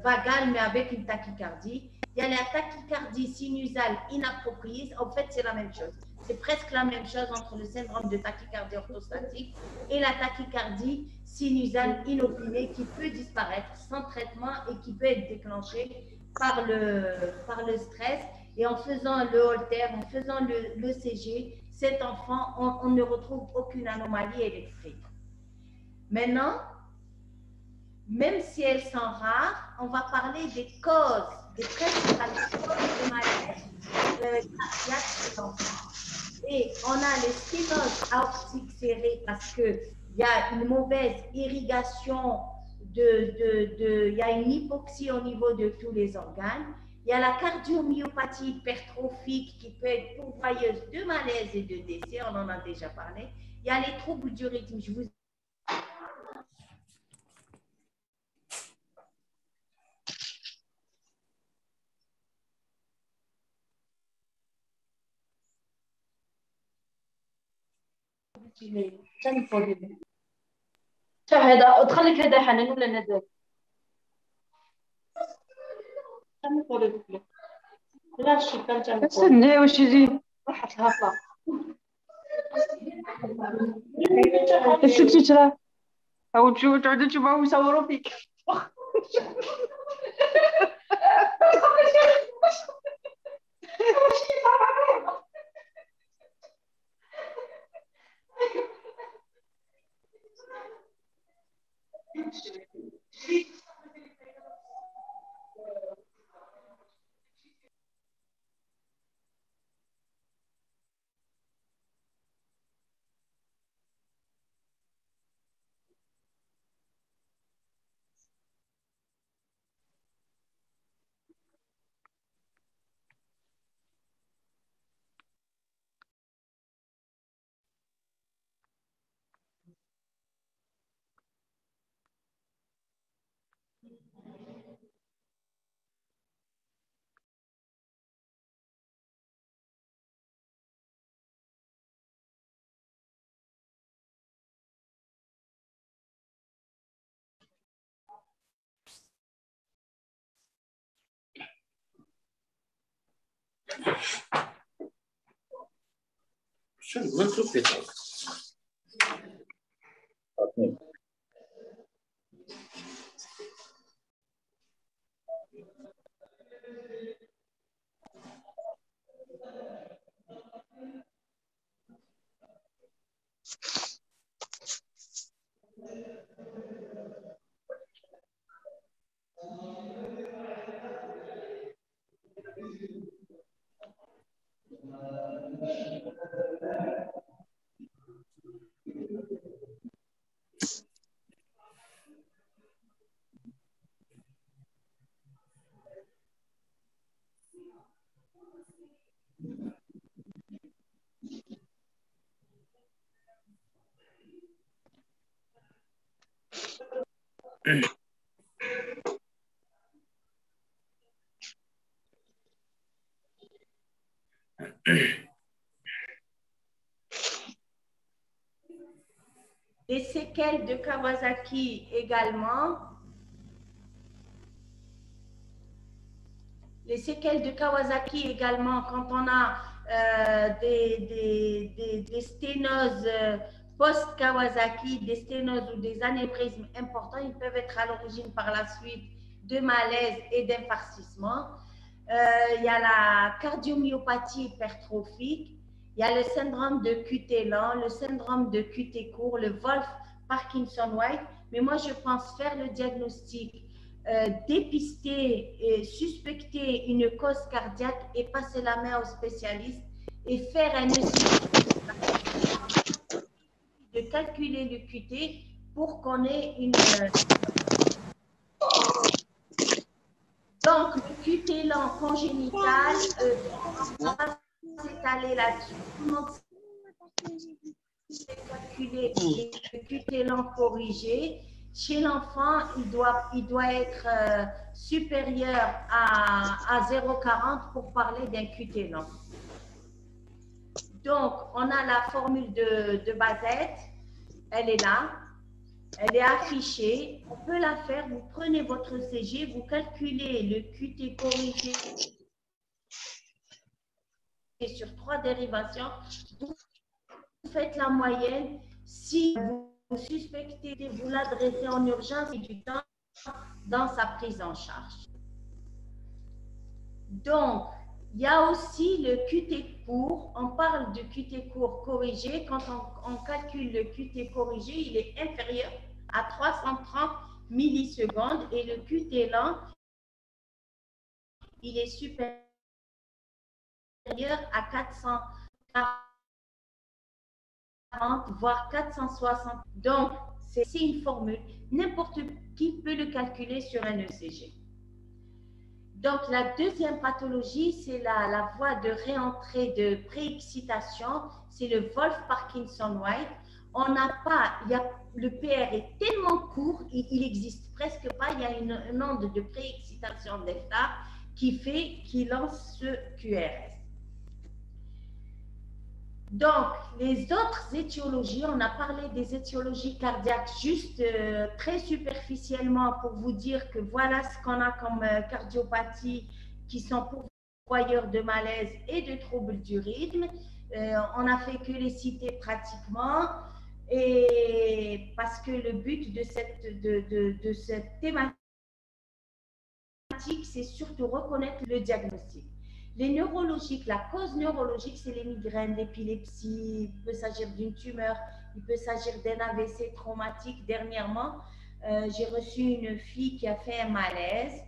vagal, mais avec une tachycardie. Il y a la tachycardie sinusale inappropriée. En fait, c'est la même chose. C'est presque la même chose entre le syndrome de tachycardie orthostatique et la tachycardie sinusale inopinée qui peut disparaître sans traitement et qui peut être déclenchée par le stress. Et en faisant le Holter, en faisant le CG, cet enfant, on ne retrouve aucune anomalie électrique. Maintenant, même si elles sont rares, on va parler des causes, des principales causes de maladies cardiaques chez l'enfant. Et on a les sténoses aortiques serrées parce qu'il y a une mauvaise irrigation, il y a une hypoxie au niveau de tous les organes. Il y a la cardiomyopathie hypertrophique qui peut être pourvoyeuse de malaise et de décès, on en a déjà parlé. Il y a les troubles du rythme, je vous هذا تخليك هذا حنان ولا ندى لا الشيطان تاع استنى واش يجي راحت الهفله السكتي ترى او تشوفوا تعودوا تشوفوا يصوروا فيك Les séquelles de Kawasaki également. Les séquelles de Kawasaki également, quand on a des sténoses post-Kawasaki, des sténoses ou des anévrismes importants, ils peuvent être à l'origine par la suite de malaise et d'infarcissement. Il y a la cardiomyopathie hypertrophique, il y a le syndrome de QT lent, le syndrome de QT court, le Wolff-Parkinson-White. Mais moi, je pense faire le diagnostic, dépister et suspecter une cause cardiaque et passer la main au spécialiste et faire un ECG, de calculer le QT pour qu'on ait une... Donc, le QT lent congénital, on va s'étaler là-dessus. Tout le monde sait calculer le QT lent corrigé. Chez l'enfant, il doit être supérieur à 0,40 pour parler d'un QT lent. Donc, on a la formule de Bazette, elle est là. Elle est affichée, on peut la faire, vous prenez votre ECG, vous calculez le QT corrigé sur 3 dérivations, vous faites la moyenne, si vous suspectez, vous l'adressez en urgence et du temps dans sa prise en charge. Donc, il y a aussi le QT court, on parle de QT court corrigé, quand on calcule le QT corrigé, il est inférieur à 330 millisecondes et le QT lent, il est supérieur à 440, voire 460. Donc, c'est une formule, n'importe qui peut le calculer sur un ECG. Donc, la deuxième pathologie, c'est la voie de réentrée de préexcitation, c'est le Wolff-Parkinson-White. On n'a pas, le PR est tellement court, il n'existe presque pas, il y a une onde de préexcitation delta qui lance ce QRS. Donc, les autres étiologies, on a parlé des étiologies cardiaques juste très superficiellement pour vous dire que voilà ce qu'on a comme cardiopathie qui sont pourvoyeurs de malaise et de troubles du rythme. On n'a fait que les citer pratiquement. Et parce que le but de cette thématique, c'est surtout reconnaître le diagnostic. Les neurologiques, la cause neurologique, c'est les migraines, l'épilepsie, il peut s'agir d'une tumeur, il peut s'agir d'un AVC traumatique. Dernièrement, j'ai reçu une fille qui a fait un malaise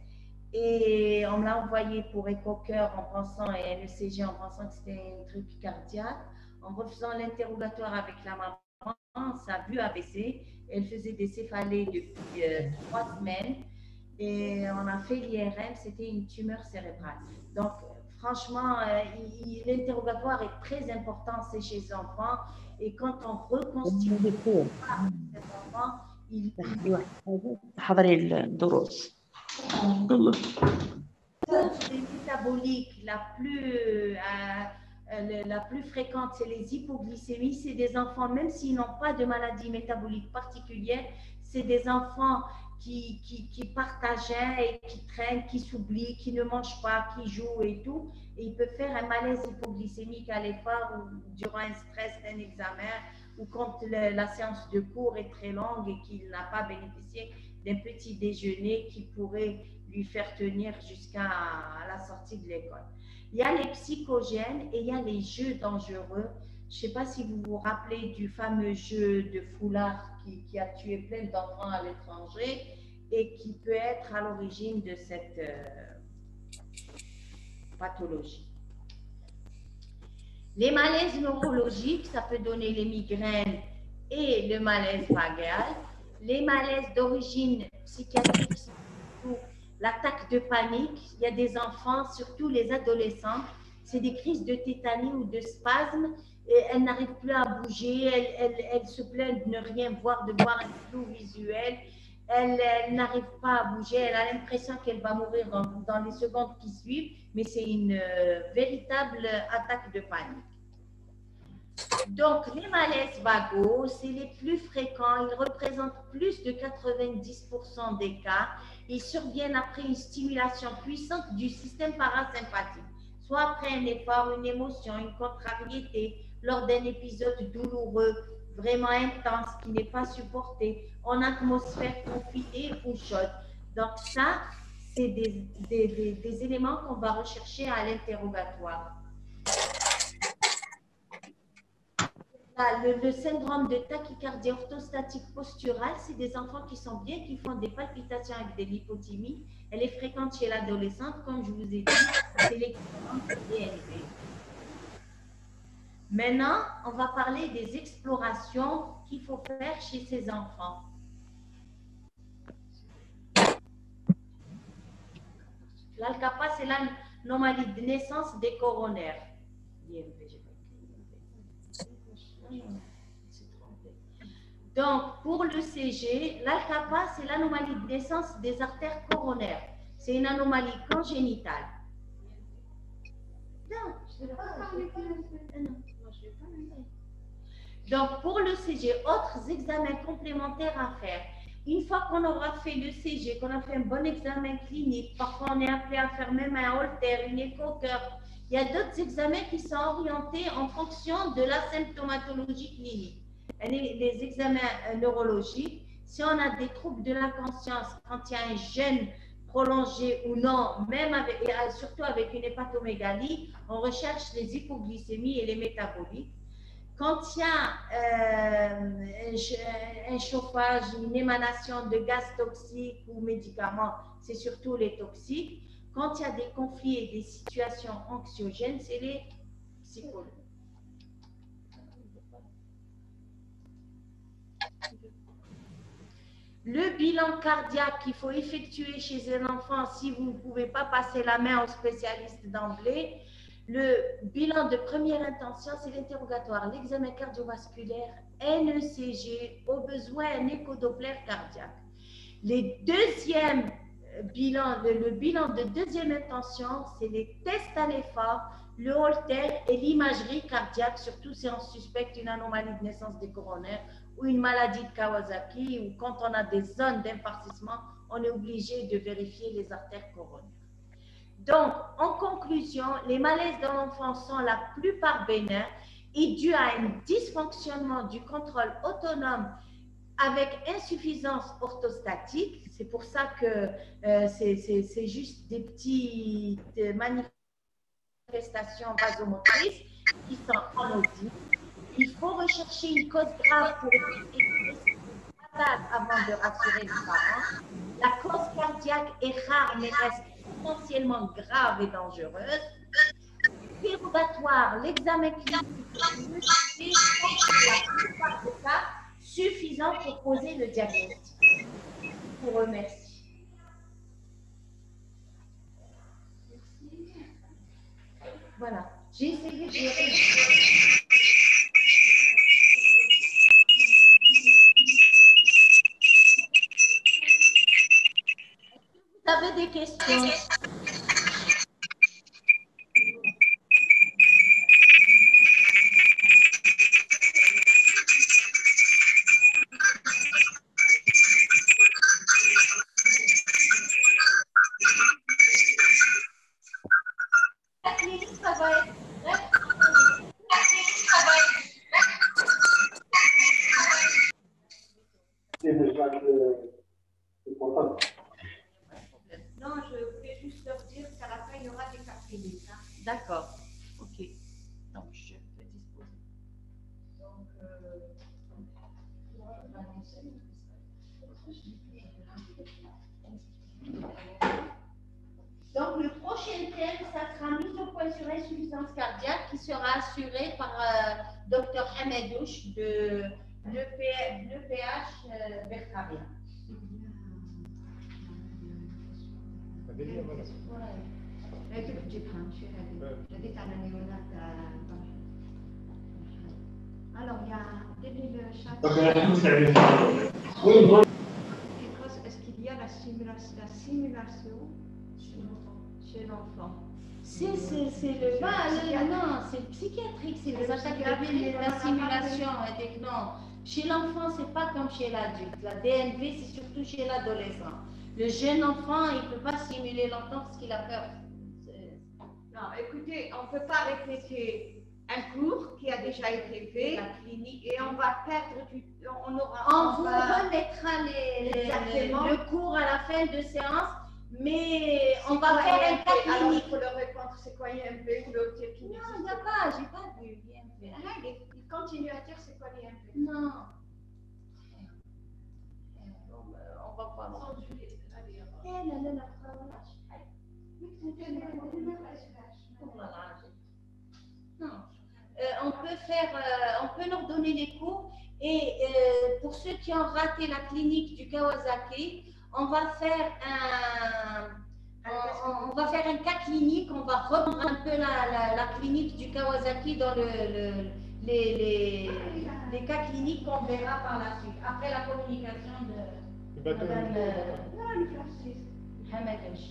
et on me l'a envoyée pour écho-cœur en pensant, et un ECG en pensant que c'était un truc cardiaque. En refaisant l'interrogatoire avec la maman, ça a vu AVC, elle faisait des céphalées depuis 3 semaines et on a fait l'IRM, c'était une tumeur cérébrale. Donc, franchement, l'interrogatoire est très important, c'est chez les enfants. Et quand on reconstitue les enfants, les métaboliques la plus fréquente, c'est les hypoglycémies. C'est des enfants, même s'ils n'ont pas de maladie métabolique particulière, c'est des enfants qui partageait et qui traîne, qui s'oublie, qui ne mange pas, qui joue et tout. Et il peut faire un malaise hypoglycémique à l'effort ou durant un stress d'un examen ou quand la séance de cours est très longue et qu'il n'a pas bénéficié d'un petit déjeuner qui pourrait lui faire tenir jusqu'à la sortie de l'école. Il y a les psychogènes et il y a les jeux dangereux. Je ne sais pas si vous vous rappelez du fameux jeu de foulard qui a tué plein d'enfants à l'étranger et qui peut être à l'origine de cette pathologie. Les malaises neurologiques, ça peut donner les migraines et le malaise vagal. Les malaises d'origine psychiatrique, surtout l'attaque de panique. Il y a des enfants, surtout les adolescents, c'est des crises de tétanie ou de spasmes. Et elles n'arrivent plus à bouger, elles se plaignent de ne rien voir, de voir un flou visuel. Elle n'arrive pas à bouger, elle a l'impression qu'elle va mourir dans les secondes qui suivent, mais c'est une véritable attaque de panique. Donc, les malaises vagaux, c'est les plus fréquents, ils représentent plus de 90% des cas. Ils surviennent après une stimulation puissante du système parasympathique, soit après un effort, une émotion, une contrariété, lors d'un épisode douloureux, vraiment intense, qui n'est pas supporté, en atmosphère confinée ou chaude. Donc ça, c'est des éléments qu'on va rechercher à l'interrogatoire. Le syndrome de tachycardie orthostatique posturale, c'est des enfants qui sont bien, qui font des palpitations avec des lipothymies. Elle est fréquente chez l'adolescente, comme je vous ai dit, c'est l'expérience est élevée. Maintenant, on va parler des explorations qu'il faut faire chez ces enfants. L'ALCAPA, c'est l'anomalie de naissance des coronaires. Donc, pour le CG, l'ALCAPA, c'est l'anomalie de naissance des artères coronaires. C'est une anomalie congénitale. Non, je ne vais pas parler. Donc, pour le CG, autres examens complémentaires à faire. Une fois qu'on aura fait le CG, qu'on a fait un bon examen clinique, parfois on est appelé à faire même un holter, une écho-cœur. Il y a d'autres examens qui sont orientés en fonction de la symptomatologie clinique. Les examens neurologiques, si on a des troubles de la conscience, quand il y a un gène prolongé ou non, même avec, et surtout avec une hépatomégalie, on recherche les hypoglycémies et les métabolites. Quand il y a un chauffage, une émanation de gaz toxiques ou médicaments, c'est surtout les toxiques. Quand il y a des conflits et des situations anxiogènes, c'est les psychologues. Le bilan cardiaque qu'il faut effectuer chez un enfant, si vous ne pouvez pas passer la main au spécialiste d'emblée, le bilan de première intention, c'est l'interrogatoire, l'examen cardiovasculaire, un ECG, au besoin un échodoppler cardiaque. Les deuxièmes bilans, le bilan de deuxième intention, c'est les tests à l'effort, le holter et l'imagerie cardiaque, surtout si on suspecte une anomalie de naissance des coronaires ou une maladie de Kawasaki, ou quand on a des zones d'infarcissement, on est obligé de vérifier les artères coronaires. Donc, en conclusion, les malaises dans l'enfance sont la plupart bénins et dus à un dysfonctionnement du contrôle autonome avec insuffisance orthostatique. C'est pour ça que c'est juste des petites manifestations vasomotrices qui sont anodines. Il faut rechercher une cause grave pour éviter avant de rassurer les parents. La cause cardiaque est rare mais reste potentiellement grave et dangereuse. L'interrogatoire, l'examen clinique, c'est la plupart des cas suffisant pour poser le diagnostic. Je vous remercie. Voilà, j'ai essayé de... Vous avez des questions? privé. D'accord. Ok. Donc, je peux disposer. Donc, le prochain thème, ça sera mise au point sur l'insuffisance cardiaque qui sera assurée par Dr Hamedouche de l'EPH Bertharia. Alors, il y a dès le chapitre. Est-ce qu'il y a la simulation chez l'enfant? C'est le bas, non, c'est le psychiatrique, c'est les attaques de panique, la simulation. Non, chez l'enfant, c'est pas comme chez l'adulte. La DNV, c'est surtout chez l'adolescent. Le jeune enfant, il ne peut pas simuler longtemps parce qu'il a peur. Non, écoutez, on ne peut pas répéter un cours qui a déjà été fait, La clinique, et on va perdre du temps. On vous remettra le cours à la fin de séance, mais on va faire un cas clinique. Alors, il faut leur répondre, c'est quoi IMP ou l'autre qui Non, il n'y a pas, j'ai pas vu IMP. Il continue à dire c'est quoi l'IMP. Non. On va voir. Non. On peut leur donner les cours et pour ceux qui ont raté la clinique du Kawasaki, on va faire un cas clinique, on va reprendre un peu la clinique du Kawasaki dans les cas cliniques qu'on verra par la suite, après la communication de Madame Hamedouche.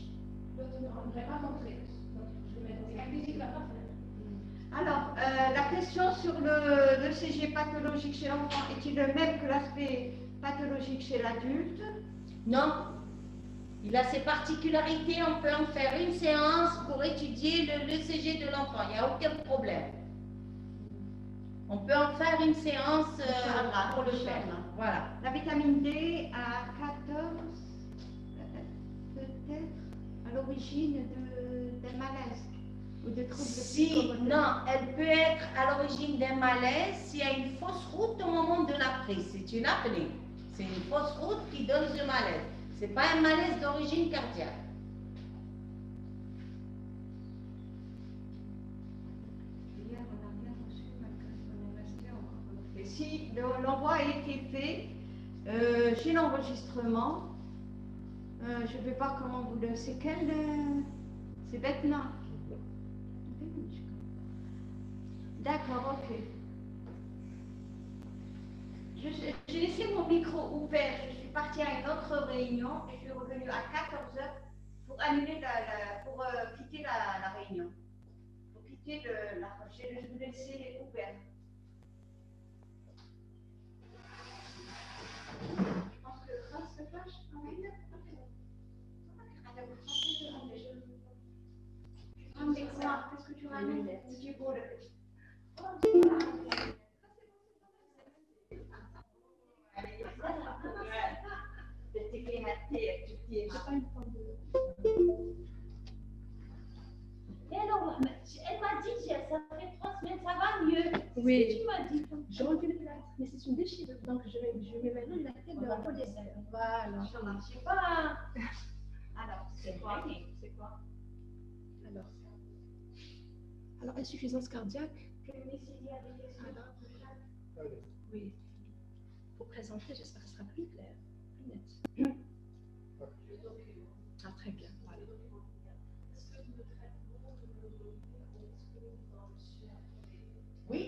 Alors, la question sur le CG pathologique chez l'enfant est-il le même que l'aspect pathologique chez l'adulte? Non. Il a ses particularités, on peut en faire une séance pour étudier le CG de l'enfant, il n'y a aucun problème. On peut en faire une séance pour le faire. Voilà. La vitamine D à 14, peut-être à l'origine d'un malaise ou de troubles psychomotrices. Non, elle peut être à l'origine d'un malaise s'il y a une fausse route au moment de la prise. C'est une apnée. C'est une fausse route qui donne ce malaise. Ce n'est pas un malaise d'origine cardiaque. Et si l'envoi a été fait chez l'enregistrement, je vais voir comment vous le... C'est quel... C'est maintenant. D'accord, ok. J'ai laissé mon micro ouvert, je suis partie à une autre réunion et je suis revenue à 14h pour annuler pour quitter la réunion. Pour quitter je vous laissais ouvert. Je pense que grâce à flash, qu'est-ce que tu ramènes? Et alors, elle m'a dit, ça fait 3 semaines, ça va mieux. Oui. Tu m'as dit. J'ai enlevé le plâtre, mais c'est une déchirure. Donc je mets maintenant la tête de polyester. Voilà. Je sais pas. Alors, c'est quoi? Alors, insuffisance cardiaque. Oui. Pour présenter, j'espère que ce sera plus clair, plus net. Ah, très bien. Voilà. Oui.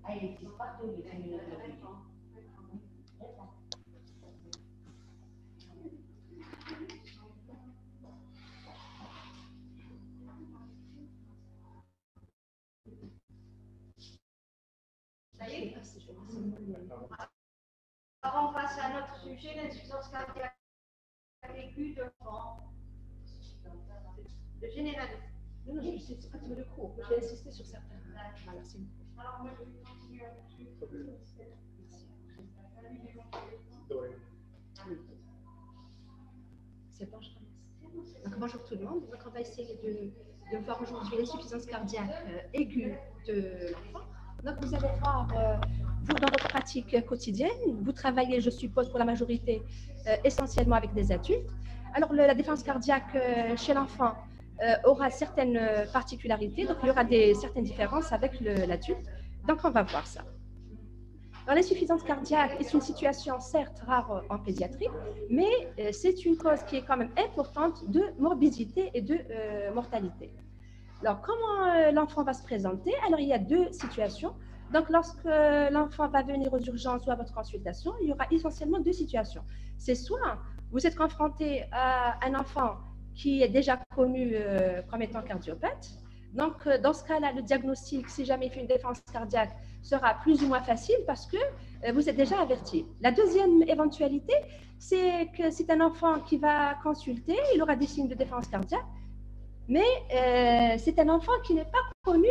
Ah, il n'existe pas tous les immunoglobulines. Ça y est? Alors on passe à notre sujet, l'insuffisance cardiaque aiguë de l'enfant. Le généraliste. Non, non, c'est pas tout le cours. Je vais insister sur certains. Voilà, c'est une Alors moi je vais continuer là-dessus. C'est bon, je commence. Donc bonjour tout le monde. Donc on va essayer de voir aujourd'hui l'insuffisance cardiaque aiguë de l'enfant. Donc, vous allez voir, vous, dans votre pratique quotidienne, vous travaillez, je suppose, pour la majorité, essentiellement avec des adultes. Alors, la défense cardiaque chez l'enfant aura certaines particularités, donc il y aura certaines différences avec l'adulte. Donc, on va voir ça. Alors, l'insuffisance cardiaque est une situation certes rare en pédiatrie, mais c'est une cause qui est quand même importante de morbidité et de mortalité. Alors, comment l'enfant va se présenter? Alors, il y a deux situations. Donc, lorsque l'enfant va venir aux urgences ou à votre consultation, il y aura essentiellement deux situations. C'est soit vous êtes confronté à un enfant qui est déjà connu comme étant cardiopathe. Donc, dans ce cas-là, le diagnostic, si jamais il fait une défense cardiaque, sera plus ou moins facile parce que vous êtes déjà averti. La deuxième éventualité, c'est que c'est un enfant qui va consulter, il aura des signes de défense cardiaque, mais c'est un enfant qui n'est pas connu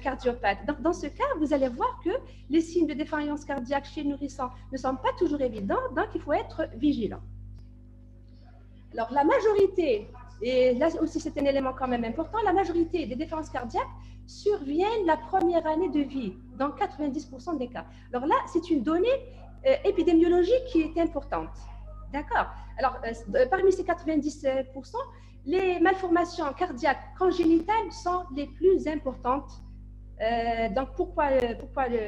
cardiopathe. Donc, dans ce cas, vous allez voir que les signes de défaillance cardiaque chez le nourrisson ne sont pas toujours évidents, donc il faut être vigilant. Alors, la majorité, et là aussi c'est un élément quand même important, la majorité des défaillances cardiaques surviennent la première année de vie, dans 90% des cas. Alors là, c'est une donnée épidémiologique qui est importante. D'accord? Alors, parmi ces 90%, les malformations cardiaques congénitales sont les plus importantes. Donc, pourquoi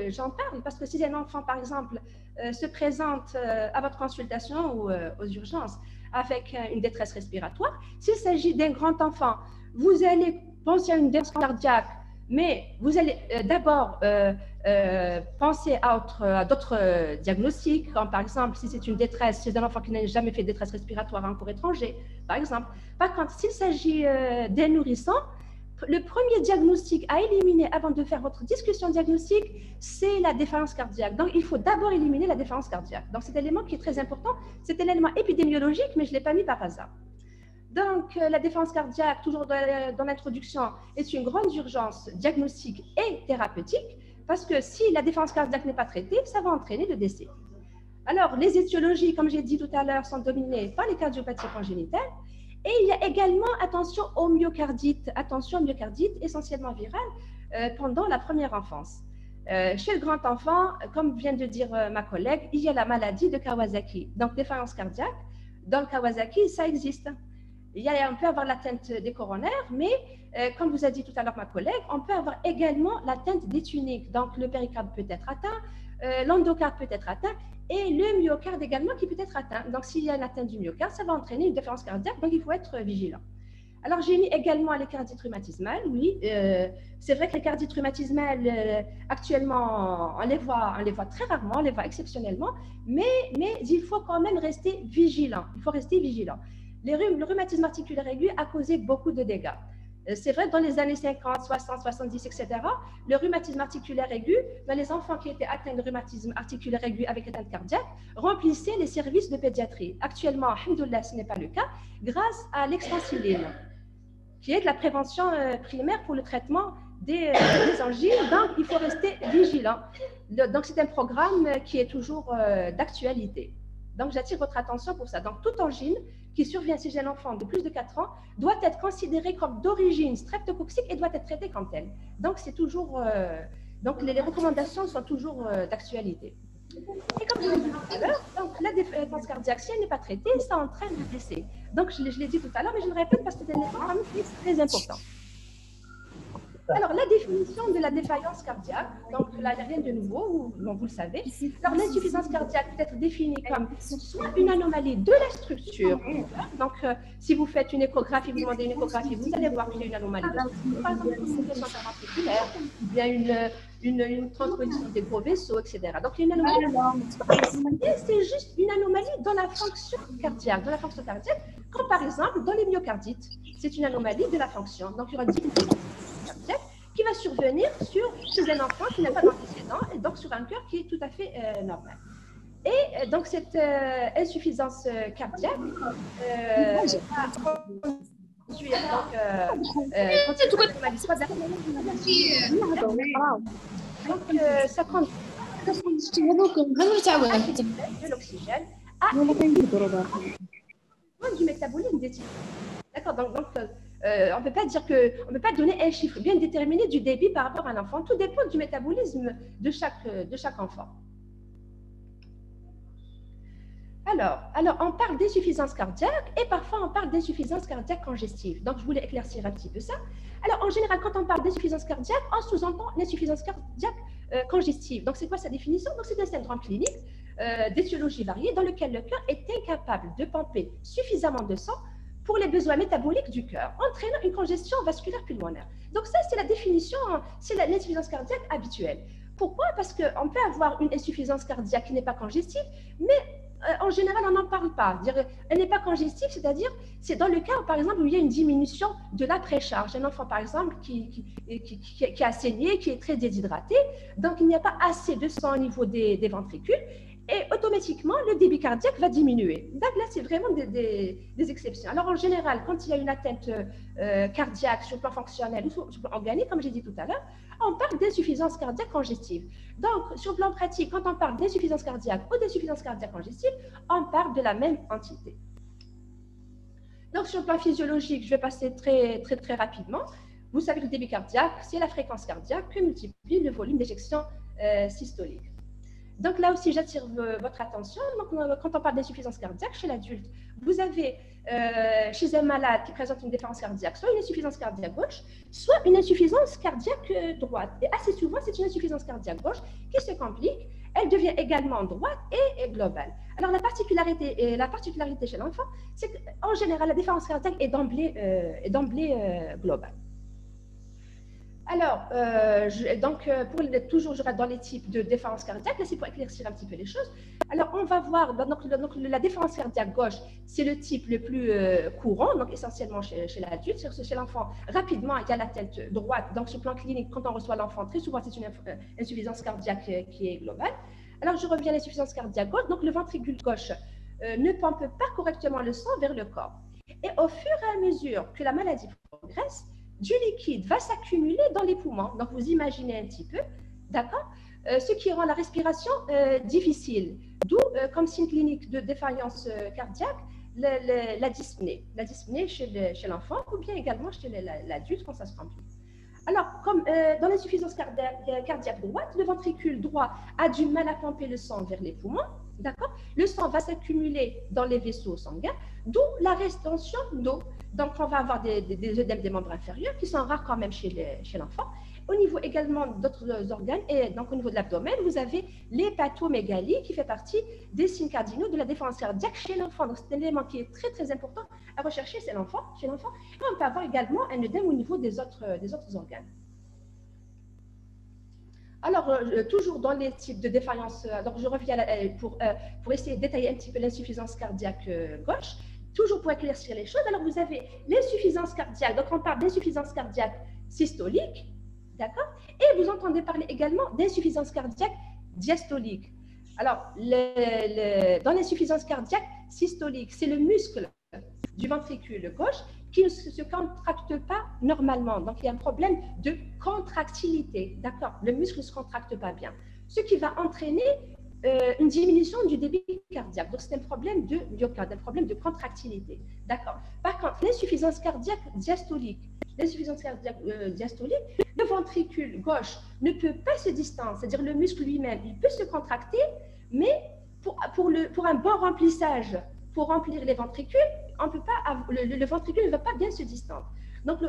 j'en parle? Parce que si un enfant, par exemple, se présente à votre consultation ou aux urgences avec une détresse respiratoire, s'il s'agit d'un grand enfant, vous allez penser à une détresse cardiaque, mais vous allez d'abord penser à d'autres diagnostics, comme par exemple, si c'est une détresse chez un enfant qui n'a jamais fait de détresse respiratoire à un corps étranger, par exemple. Par contre, s'il s'agit d'un nourrisson, le premier diagnostic à éliminer avant de faire votre discussion diagnostique, c'est la défaillance cardiaque. Donc, il faut d'abord éliminer la défaillance cardiaque. Donc, c'est un élément qui est très important. C'est un élément épidémiologique, mais je ne l'ai pas mis par hasard. Donc, la défaillance cardiaque, toujours dans l'introduction, est une grande urgence diagnostique et thérapeutique, parce que si la défaillance cardiaque n'est pas traitée, ça va entraîner le décès. Alors, les étiologies, comme j'ai dit tout à l'heure, sont dominées par les cardiopathies congénitales. Et il y a également, attention au myocardite, essentiellement virale, pendant la première enfance. Chez le grand enfant, comme vient de dire ma collègue, il y a la maladie de Kawasaki. Donc, défaillance cardiaque, dans le Kawasaki, ça existe. On peut avoir l'atteinte des coronaires, mais comme vous a dit tout à l'heure ma collègue, on peut avoir également l'atteinte des tuniques. Donc, le péricarde peut être atteint, l'endocarde peut être atteint, et le myocarde également qui peut être atteint. Donc, s'il y a une atteinte du myocarde, ça va entraîner une défaillance cardiaque, donc il faut être vigilant. Alors, j'ai mis également les cardites rhumatismales, oui. C'est vrai que les cardites rhumatismales, actuellement, on les voit très rarement, on les voit exceptionnellement, mais il faut quand même rester vigilant. Il faut rester vigilant. Le rhumatisme articulaire aigu a causé beaucoup de dégâts. C'est vrai, dans les années 50, 60, 70, etc., le rhumatisme articulaire aigu, dans les enfants qui étaient atteints de rhumatisme articulaire aigu avec atteinte cardiaque, remplissaient les services de pédiatrie. Actuellement, alhamdoulilah, ce n'est pas le cas, grâce à l'extensiline, qui est de la prévention primaire pour le traitement des angines. Donc, il faut rester vigilant. Donc, c'est un programme qui est toujours d'actualité. Donc, j'attire votre attention pour ça. Donc, toute angine qui survient chez un enfant de plus de 4 ans doit être considérée comme d'origine streptococcique et doit être traitée comme telle. Donc, c'est toujours, donc les recommandations sont toujours d'actualité. Et comme je l'ai dit tout à l'heure, donc la défaillance cardiaque, si elle n'est pas traitée, ça entraîne le décès. Donc, je l'ai dit tout à l'heure, mais je le répète parce que c'est un élément très important. Alors, la définition de la défaillance cardiaque, donc là, il n'y a rien de nouveau, vous le savez. Alors, l'insuffisance cardiaque peut être définie comme soit une anomalie de la structure. Donc, si vous faites une échographie, vous demandez une échographie, vous allez voir qu'il y a une anomalie de la structure, par exemple une compression articulaire, ou bien une transposition des gros vaisseaux, etc. Donc, il y a une anomalie. C'est juste une anomalie dans la fonction cardiaque, comme par exemple dans les myocardites. C'est une anomalie de la fonction. Donc, il y aura différentes cardiaque qui va survenir chez un enfant qui n'a pas d'antécédent et donc sur un cœur qui est tout à fait normal. Et donc cette insuffisance cardiaque ça conduit de l'oxygène à du métabolisme des tissus. D'accord, donc On ne peut pas dire on ne peut pas donner un chiffre bien déterminé du débit par rapport à l'enfant. Tout dépend du métabolisme de chaque enfant. Alors, on parle d'insuffisance cardiaque et parfois on parle d'insuffisance cardiaque congestive. Donc, je voulais éclaircir un petit peu ça. Alors, en général, quand on parle d'insuffisance cardiaque, on sous-entend l'insuffisance cardiaque congestive. Donc, c'est quoi sa définition? Donc, c'est un syndrome clinique d'étiologie variée dans lequel le cœur est incapable de pomper suffisamment de sang pour les besoins métaboliques du cœur, entraînant une congestion vasculaire pulmonaire. Donc, ça, c'est la définition, c'est l'insuffisance cardiaque habituelle. Pourquoi? Parce qu'on peut avoir une insuffisance cardiaque qui n'est pas congestive, mais en général, on n'en parle pas. Elle n'est pas congestive, c'est-à-dire, c'est dans le cas, par exemple, où il y a une diminution de la précharge. Un enfant, par exemple, qui a saigné, qui est très déshydraté, donc il n'y a pas assez de sang au niveau des ventricules, et automatiquement, le débit cardiaque va diminuer. Donc là, c'est vraiment des exceptions. Alors, en général, quand il y a une atteinte cardiaque sur le plan fonctionnel ou sur le plan organique, comme j'ai dit tout à l'heure, on parle d'insuffisance cardiaque congestive. Donc, sur le plan pratique, quand on parle d'insuffisance cardiaque ou d'insuffisance cardiaque congestive, on parle de la même entité. Donc, sur le plan physiologique, je vais passer très rapidement. Vous savez que le débit cardiaque, c'est la fréquence cardiaque que multiplie le volume d'éjection systolique. Donc là aussi, j'attire votre attention. Donc, quand on parle d'insuffisance cardiaque chez l'adulte, vous avez chez un malade qui présente une déférence cardiaque, soit une insuffisance cardiaque gauche, soit une insuffisance cardiaque droite. Et assez souvent, c'est une insuffisance cardiaque gauche qui se complique. Elle devient également droite et globale. Alors, la particularité chez l'enfant, c'est qu'en général, la déférence cardiaque est d'emblée globale. Alors, toujours, je reste dans les types de déférence cardiaque, là, c'est pour éclaircir un petit peu les choses. Alors, on va voir, donc la déférence cardiaque gauche, c'est le type le plus courant, donc essentiellement chez l'adulte. Chez l'enfant, rapidement, il y a la tête droite. Donc, sur le plan clinique, quand on reçoit l'enfant, très souvent, c'est une insuffisance cardiaque qui est globale. Alors, je reviens à l'insuffisance cardiaque gauche. Donc, le ventricule gauche ne pompe pas correctement le sang vers le corps. Et au fur et à mesure que la maladie progresse, du liquide va s'accumuler dans les poumons. Donc, vous imaginez un petit peu, d'accord? Ce qui rend la respiration difficile. D'où, comme signe clinique de défaillance cardiaque, la dyspnée. La dyspnée chez l'enfant ou bien également chez l'adulte quand ça se complique. Alors, comme dans l'insuffisance cardiaque droite, le ventricule droit a du mal à pomper le sang vers les poumons, d'accord? Le sang va s'accumuler dans les vaisseaux sanguins, d'où la rétention d'eau. Donc, on va avoir des œdèmes des membres inférieurs qui sont rares quand même chez l'enfant. Au niveau également d'autres organes, et donc au niveau de l'abdomen, vous avez l'hépatomégalie qui fait partie des signes cardinaux de la déférence cardiaque chez l'enfant. Donc, c'est un élément qui est très important à rechercher chez l'enfant. Et on peut avoir également un œdème au niveau des autres organes. Alors, toujours dans les types de défaillance, donc je reviens pour essayer de détailler un petit peu l'insuffisance cardiaque gauche. Toujours pour éclaircir les choses, alors vous avez l'insuffisance cardiaque, donc on parle d'insuffisance cardiaque systolique, d'accord? Et vous entendez parler également d'insuffisance cardiaque diastolique. Alors, dans l'insuffisance cardiaque systolique, c'est le muscle du ventricule gauche qui ne se contracte pas normalement. Donc, il y a un problème de contractilité, d'accord? Le muscle ne se contracte pas bien, ce qui va entraîner une diminution du débit cardiaque. Donc, c'est un problème de myocarde, un problème de contractilité. D'accord. Par contre, l'insuffisance cardiaque diastolique, le ventricule gauche ne peut pas se distendre, c'est-à-dire le muscle lui-même, il peut se contracter, mais pour un bon remplissage, pour remplir les ventricules, on peut pas, le ventricule ne va pas bien se distendre. Donc,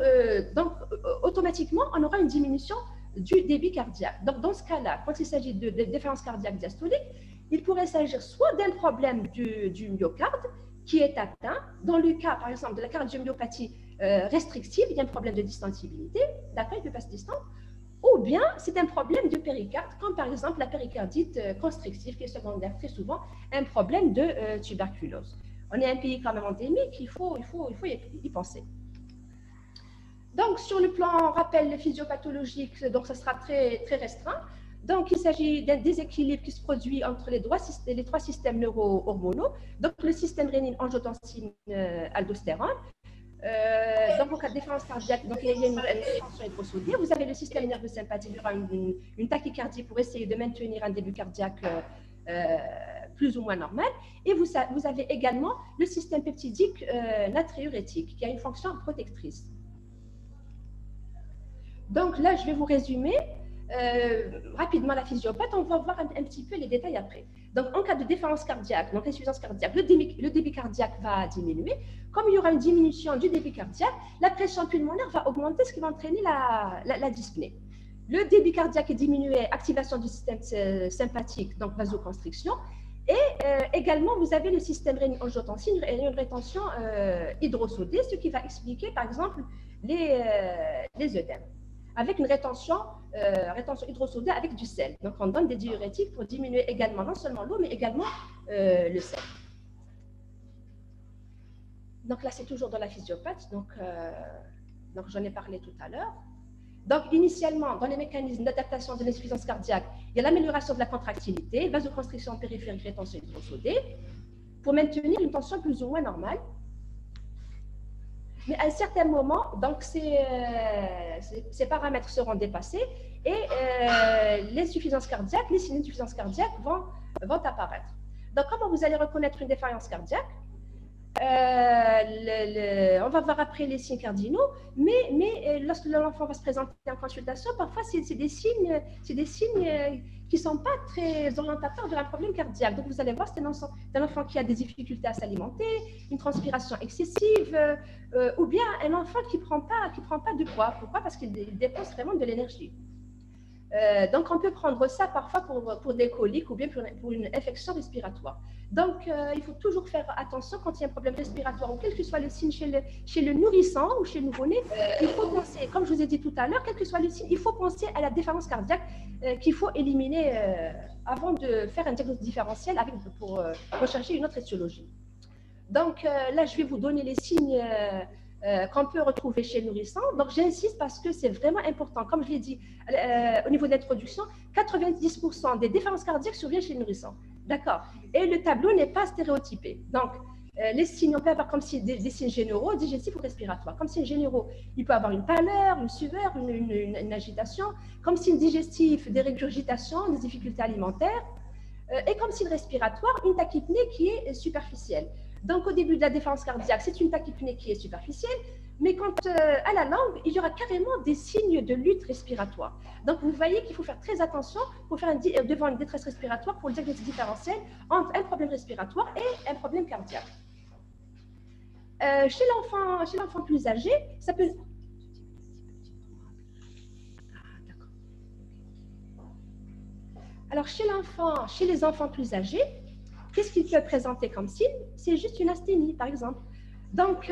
automatiquement, on aura une diminution du débit cardiaque. Donc, dans ce cas-là, quand il s'agit de déférence cardiaque diastolique, il pourrait s'agir soit d'un problème du myocarde qui est atteint, dans le cas, par exemple, de la cardiomyopathie restrictive, il y a un problème de distensibilité, d'accord, il ne peut pas se distendre, ou bien c'est un problème de péricarde, comme par exemple la péricardite constrictive, qui est secondaire très souvent, un problème de tuberculose. On est un pays quand même endémique, il faut y penser. Donc, sur le plan rappel physiopathologique, donc ça sera très restreint. Donc, il s'agit d'un déséquilibre qui se produit entre les trois systèmes neuro-hormonaux. Donc, le système rénine, angiotensine, aldostérone. Donc, en cas de déférence cardiaque, donc, il y a une tension hydrosodique. Vous avez le système nerveux sympathique, il y aura une tachycardie pour essayer de maintenir un début cardiaque plus ou moins normal. Et vous avez également le système peptidique natriurétique qui a une fonction protectrice. Donc là, je vais vous résumer rapidement la physiopathie. On va voir un petit peu les détails après. Donc, en cas de défaillance cardiaque, donc insuffisance cardiaque, le débit cardiaque va diminuer. Comme il y aura une diminution du débit cardiaque, la pression pulmonaire va augmenter, ce qui va entraîner la dyspnée. Le débit cardiaque est diminué, activation du système sympathique, donc vasoconstriction. Et également, vous avez le système rénine-angiotensine et une rétention hydrosodée, ce qui va expliquer, par exemple, les œdèmes, avec une rétention hydrosodée avec du sel. Donc, on donne des diurétiques pour diminuer également non seulement l'eau, mais également le sel. Donc là, c'est toujours dans la physiopathie, donc j'en ai parlé tout à l'heure. Donc, initialement, dans les mécanismes d'adaptation de l'insuffisance cardiaque, il y a l'amélioration de la contractilité, vasoconstriction périphérique, rétention hydrosodée, pour maintenir une tension plus ou moins normale. Mais à un certain moment, donc ces paramètres seront dépassés et l'insuffisance cardiaque, les signes d'insuffisance cardiaque vont apparaître. Donc, comment vous allez reconnaître une défaillance cardiaque? On va voir après les signes cardinaux, mais lorsque l'enfant va se présenter en consultation, parfois c'est des signes qui ne sont pas très orientateurs vers un problème cardiaque. Donc vous allez voir, c'est un enfant qui a des difficultés à s'alimenter, une transpiration excessive, ou bien un enfant qui ne prend pas de poids. Pourquoi? Parce qu'il dépense vraiment de l'énergie. Donc, on peut prendre ça parfois pour des coliques ou bien pour une infection respiratoire. Donc, il faut toujours faire attention quand il y a un problème respiratoire ou quel que soit le signe chez le nourrisson ou chez le nouveau-né. Il faut penser, comme je vous ai dit tout à l'heure, quel que soit le signe, il faut penser à la défaillance cardiaque qu'il faut éliminer avant de faire un diagnostic différentiel pour rechercher une autre étiologie. Donc, là, je vais vous donner les signes qu'on peut retrouver chez le nourrisson. Donc, j'insiste parce que c'est vraiment important. Comme je l'ai dit au niveau de l'introduction, 90% des défaillances cardiaques surviennent chez le nourrisson. D'accord. Et le tableau n'est pas stéréotypé. Donc, les signes, on peut avoir comme des signes généraux, digestifs ou respiratoires. Comme signes généraux, il peut avoir une pâleur, une sueur, une agitation. Comme signe digestif, des régurgitations, des difficultés alimentaires. Et comme signe respiratoire, une tachypnée qui est superficielle. Donc, au début de la défaillance cardiaque, c'est une tachypnée qui est superficielle, mais quant à la langue, il y aura carrément des signes de lutte respiratoire. Donc, vous voyez qu'il faut faire très attention pour faire devant une détresse respiratoire pour le diagnostic différentiel entre un problème respiratoire et un problème cardiaque. Chez l'enfant plus âgé, ça peut... Alors, chez les enfants plus âgés, qu'est-ce qu'il peut présenter comme signe? C'est juste une asthénie, par exemple. Donc,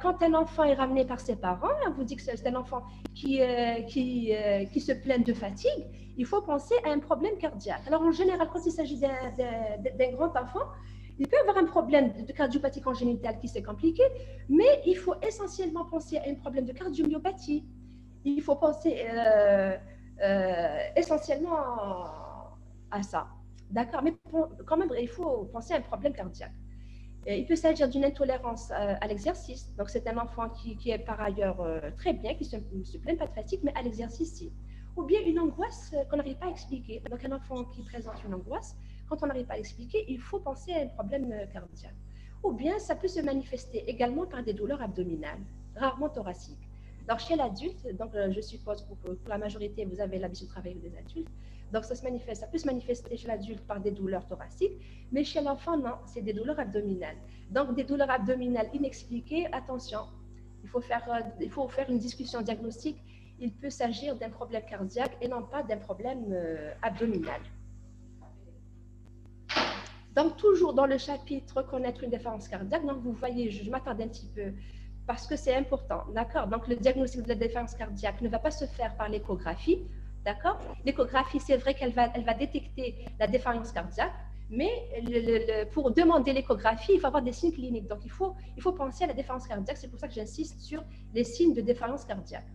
quand un enfant est ramené par ses parents, on vous dit que c'est un enfant qui se plaint de fatigue, il faut penser à un problème cardiaque. Alors, en général, quand il s'agit d'un grand enfant, il peut avoir un problème de cardiopathie congénitale qui s'est compliqué, mais il faut essentiellement penser à un problème de cardiomyopathie. Il faut penser essentiellement à ça. D'accord, mais quand même, il faut penser à un problème cardiaque. Il peut s'agir d'une intolérance à l'exercice. Donc, c'est un enfant qui est par ailleurs très bien, qui ne se plaint pas de fatigue, mais à l'exercice, si. Ou bien une angoisse qu'on n'arrive pas à expliquer. Donc, un enfant qui présente une angoisse, quand on n'arrive pas à l'expliquer, il faut penser à un problème cardiaque. Ou bien, ça peut se manifester également par des douleurs abdominales, rarement thoraciques. Alors, chez l'adulte, donc je suppose que pour la majorité, vous avez l'habitude de travailler avec des adultes. Donc, ça peut se manifester chez l'adulte par des douleurs thoraciques, mais chez l'enfant, non, c'est des douleurs abdominales. Donc, des douleurs abdominales inexpliquées, attention, il faut faire une discussion diagnostique. Il peut s'agir d'un problème cardiaque et non pas d'un problème abdominal. Donc, toujours dans le chapitre reconnaître une défaillance cardiaque, donc vous voyez, je m'attarde un petit peu parce que c'est important, d'accord? Donc, le diagnostic de la défaillance cardiaque ne va pas se faire par l'échographie. D'accord? L'échographie, c'est vrai qu'elle va détecter la défaillance cardiaque, mais pour demander l'échographie, il faut avoir des signes cliniques. Donc, il faut penser à la défaillance cardiaque. C'est pour ça que j'insiste sur les signes de défaillance cardiaque.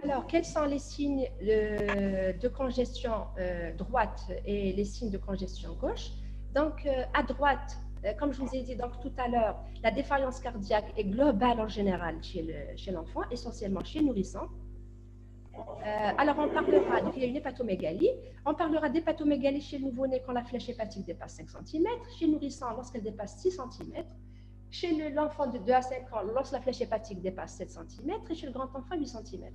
Alors, quels sont les signes de congestion droite et les signes de congestion gauche? Donc, à droite, comme je vous ai dit donc, tout à l'heure, la défaillance cardiaque est globale en général chez l'enfant, essentiellement chez le nourrisson. Alors, on parlera, donc il y a une hépatomégalie. On parlera d'hépatomégalie chez le nouveau-né quand la flèche hépatique dépasse 5 cm, chez le nourrisson lorsqu'elle dépasse 6 cm. Chez l'enfant de 2 à 5 ans, lorsque la flèche hépatique dépasse 7 cm, et chez le grand enfant, 8 cm.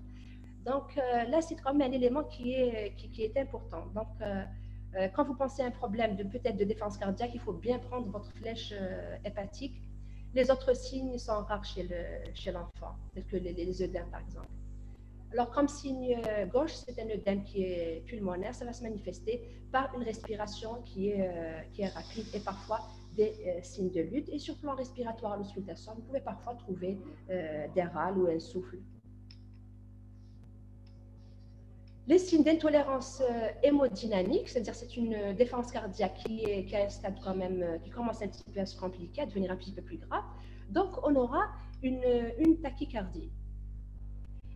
Donc là, c'est quand même un élément qui est important. Donc, quand vous pensez à un problème peut-être de défense cardiaque, il faut bien prendre votre flèche hépatique. Les autres signes sont rares chez l'enfant, tels que les œdèmes, par exemple. Alors, comme signe gauche, c'est un œdème qui est pulmonaire. Ça va se manifester par une respiration qui est rapide et parfois des signes de lutte. Et sur le plan respiratoire, à l'auscultation, vous pouvez parfois trouver des râles ou un souffle. Les signes d'intolérance hémodynamique, c'est-à-dire c'est une défense cardiaque qui a un stade quand même, qui commence un petit peu à se compliquer, à devenir un petit peu plus grave. Donc, on aura une tachycardie.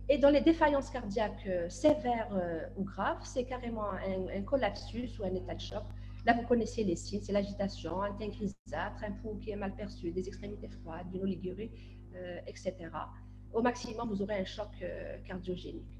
Et dans les défaillances cardiaques sévères ou graves, c'est carrément un collapsus ou un état de choc. Là, vous connaissez les signes, c'est l'agitation, un teint grisâtre, un pouls qui est mal perçu, des extrémités froides, une oligurie, etc. Au maximum, vous aurez un choc cardiogénique.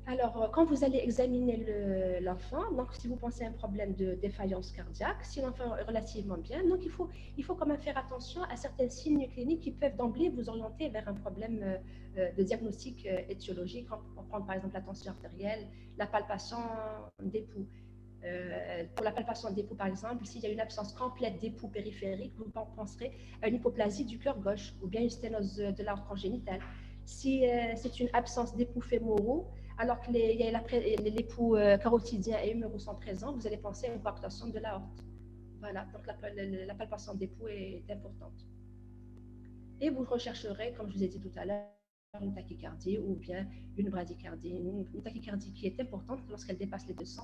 Alors, quand vous allez examiner l'enfant, donc si vous pensez à un problème de défaillance cardiaque, si l'enfant est relativement bien, donc il faut quand même faire attention à certains signes cliniques qui peuvent d'emblée vous orienter vers un problème de diagnostic étiologique. On prend par exemple la tension artérielle, la palpation des pouls. Pour la palpation des pouls, par exemple, s'il y a une absence complète des pouls périphériques, vous penserez à une hypoplasie du cœur gauche ou bien une sténose de l'aorte congénitale. Si c'est une absence d'époux fémoraux, alors que les poux carotidiens et huméraux sont présents, vous allez penser à une coarctation de l'aorte. Voilà, donc la palpation des poux est importante. Et vous rechercherez, comme je vous ai dit tout à l'heure, une tachycardie ou bien une bradycardie. Une tachycardie qui est importante lorsqu'elle dépasse les 200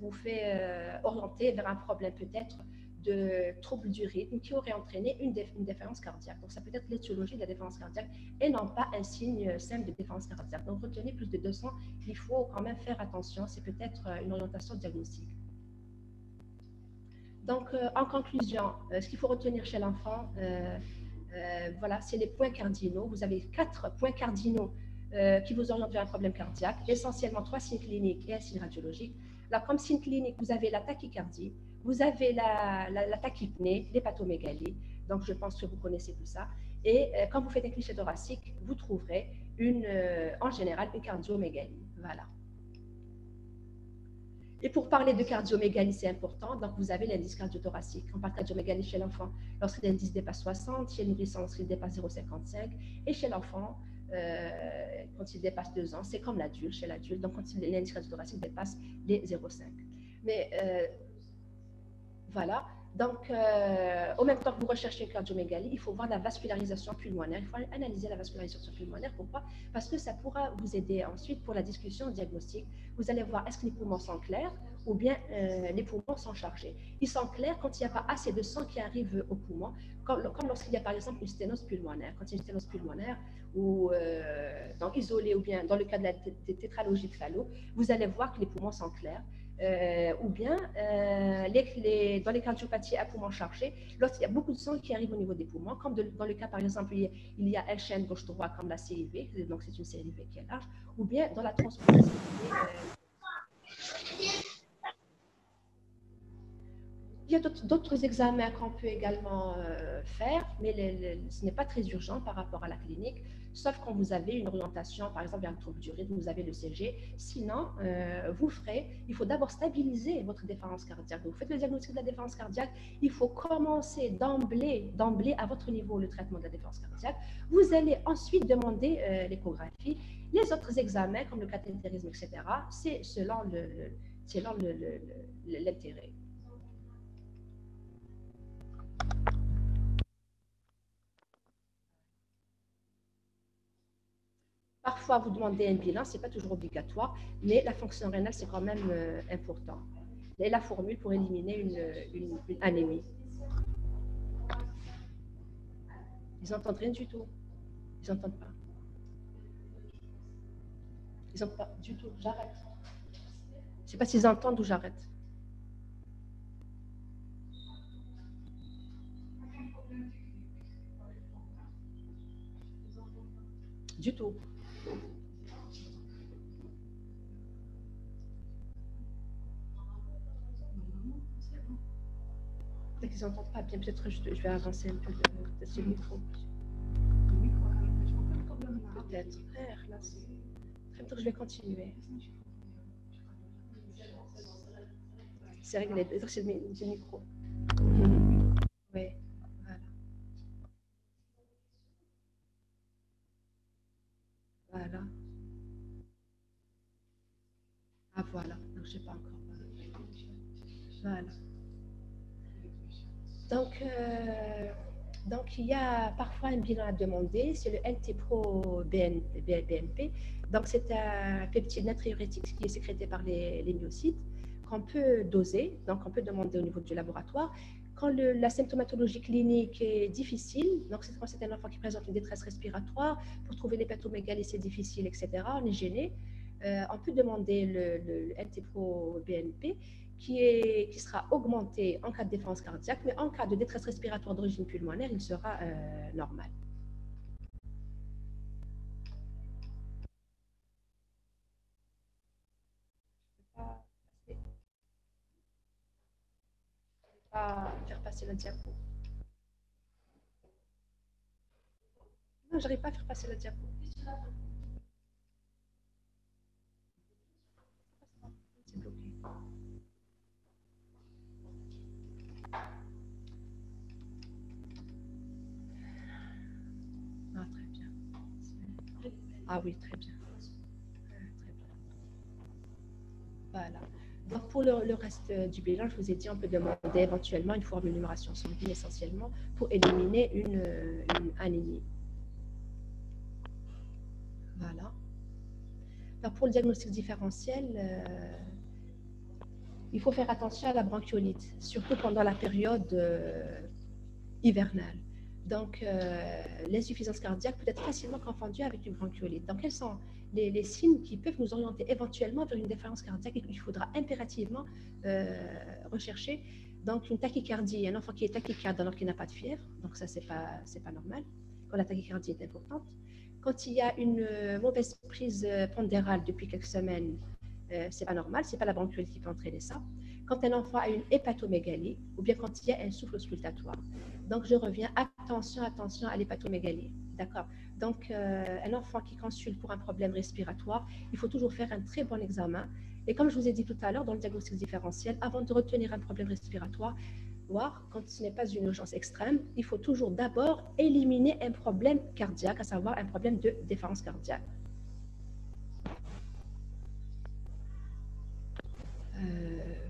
vous fait orienter vers un problème peut-être de troubles du rythme qui aurait entraîné une défaillance cardiaque. Donc, ça peut être l'étiologie de la défaillance cardiaque et non pas un signe simple de défaillance cardiaque. Donc, retenez plus de 200, il faut quand même faire attention. C'est peut-être une orientation diagnostique. Donc, en conclusion, ce qu'il faut retenir chez l'enfant, voilà, c'est les points cardinaux. Vous avez 4 points cardinaux qui vous orientent vers un problème cardiaque, essentiellement 3 signes cliniques et un signe radiologique. Là, comme signe clinique, vous avez la tachycardie, vous avez la tachypnée, l'hépatomégalie, donc je pense que vous connaissez tout ça. Et quand vous faites un cliché thoracique, vous trouverez en général une cardiomégalie. Voilà. Et pour parler de cardiomégalie, c'est important, donc vous avez l'indice cardiothoracique. On parle de cardiomégalie chez l'enfant lorsque l'indice dépasse 60, chez le nourrisson lorsqu'il dépasse 0,55, et chez l'enfant, quand il dépasse 2 ans, c'est comme l'adulte, chez l'adulte, donc quand l'indice cardiothoracique dépasse les 0,5. Mais voilà, donc au même temps que vous recherchez une cardiomégalie, il faut voir la vascularisation pulmonaire, il faut analyser la vascularisation pulmonaire. Pourquoi? Parce que ça pourra vous aider ensuite pour la discussion diagnostique. Vous allez voir est-ce que les poumons sont clairs ou bien les poumons sont chargés. Ils sont clairs quand il n'y a pas assez de sang qui arrive aux poumons, comme lorsqu'il y a par exemple une sténose pulmonaire. Quand il y a une sténose pulmonaire ou donc isolée ou bien dans le cas de la tétralogie de Fallot, vous allez voir que les poumons sont clairs. Ou bien dans les cardiopathies à poumons chargés, lorsqu'il y a beaucoup de sang qui arrive au niveau des poumons, comme dans le cas par exemple, il y a un chaîne gauche-droite comme la CIV, donc c'est une CIV qui est large, ou bien dans la transposition. Il y a d'autres examens qu'on peut également faire, mais ce n'est pas très urgent par rapport à la clinique, sauf quand vous avez une orientation, par exemple, vers un trouble du rythme, vous avez le CG. Sinon, il faut d'abord stabiliser votre défaillance cardiaque. Donc, vous faites le diagnostic de la défaillance cardiaque, il faut commencer d'emblée à votre niveau le traitement de la défaillance cardiaque. Vous allez ensuite demander l'échographie. Les autres examens, comme le cathétérisme, etc., c'est selon l'intérêt. Parfois, vous demandez un bilan, ce n'est pas toujours obligatoire, mais la fonction rénale, c'est quand même important. Et la formule pour éliminer une anémie. Ils n'entendent rien du tout. Ils n'entendent pas. Ils n'entendent pas du tout. J'arrête. Je ne sais pas s'ils entendent ou j'arrête. Du tout. qu'ils n'entendent pas bien. Peut-être que je vais avancer un peu de ce micro. Peut-être. Là, peut-être que je vais continuer. C'est réglé. Peut-être que c'est le micro. Oui, voilà. Voilà. Ah, voilà. Donc, je ne sais pas encore. Voilà. Donc, il y a parfois un bilan à demander, c'est le NT-proBNP. Donc, c'est un peptide natriurétique qui est sécrété par les myocytes qu'on peut doser, donc on peut demander au niveau du laboratoire. Quand la symptomatologie clinique est difficile, donc c'est quand c'est un enfant qui présente une détresse respiratoire, pour trouver l'hépatomégalie c'est difficile, etc., on est gêné, on peut demander le NT-proBNP qui sera augmenté en cas de défense cardiaque, mais en cas de détresse respiratoire d'origine pulmonaire, il sera normal. Je ne vais pas faire passer la diapo. Non, je n'arrive pas à faire passer la diapo. C'est bloqué. Ah, très bien. Ah oui, très bien. Très bien. Voilà. Donc, pour le reste du bilan, je vous ai dit, on peut demander éventuellement une forme de numération sanguine essentiellement pour éliminer une anémie. Voilà. Alors, pour le diagnostic différentiel, il faut faire attention à la bronchiolite, surtout pendant la période hivernale. Donc, l'insuffisance cardiaque peut être facilement confondue avec une bronchiolite. Donc, quels sont les signes qui peuvent nous orienter éventuellement vers une défaillance cardiaque et qu'il faudra impérativement rechercher? Donc, une tachycardie, un enfant qui est tachycarde alors qu'il n'a pas de fièvre, donc ça, c'est pas normal, quand la tachycardie est importante. Quand il y a une mauvaise prise pondérale depuis quelques semaines, c'est pas normal, c'est pas la bronchiolite qui peut entraîner ça. Quand un enfant a une hépatomégalie ou bien quand il y a un souffle auscultatoire. Donc, je reviens, attention à l'hépatomégalie. D'accord. Donc, un enfant qui consulte pour un problème respiratoire, il faut toujours faire un très bon examen. Et comme je vous ai dit tout à l'heure, dans le diagnostic différentiel, avant de retenir un problème respiratoire, quand ce n'est pas une urgence extrême, il faut toujours d'abord éliminer un problème cardiaque, à savoir un problème de défaillance cardiaque.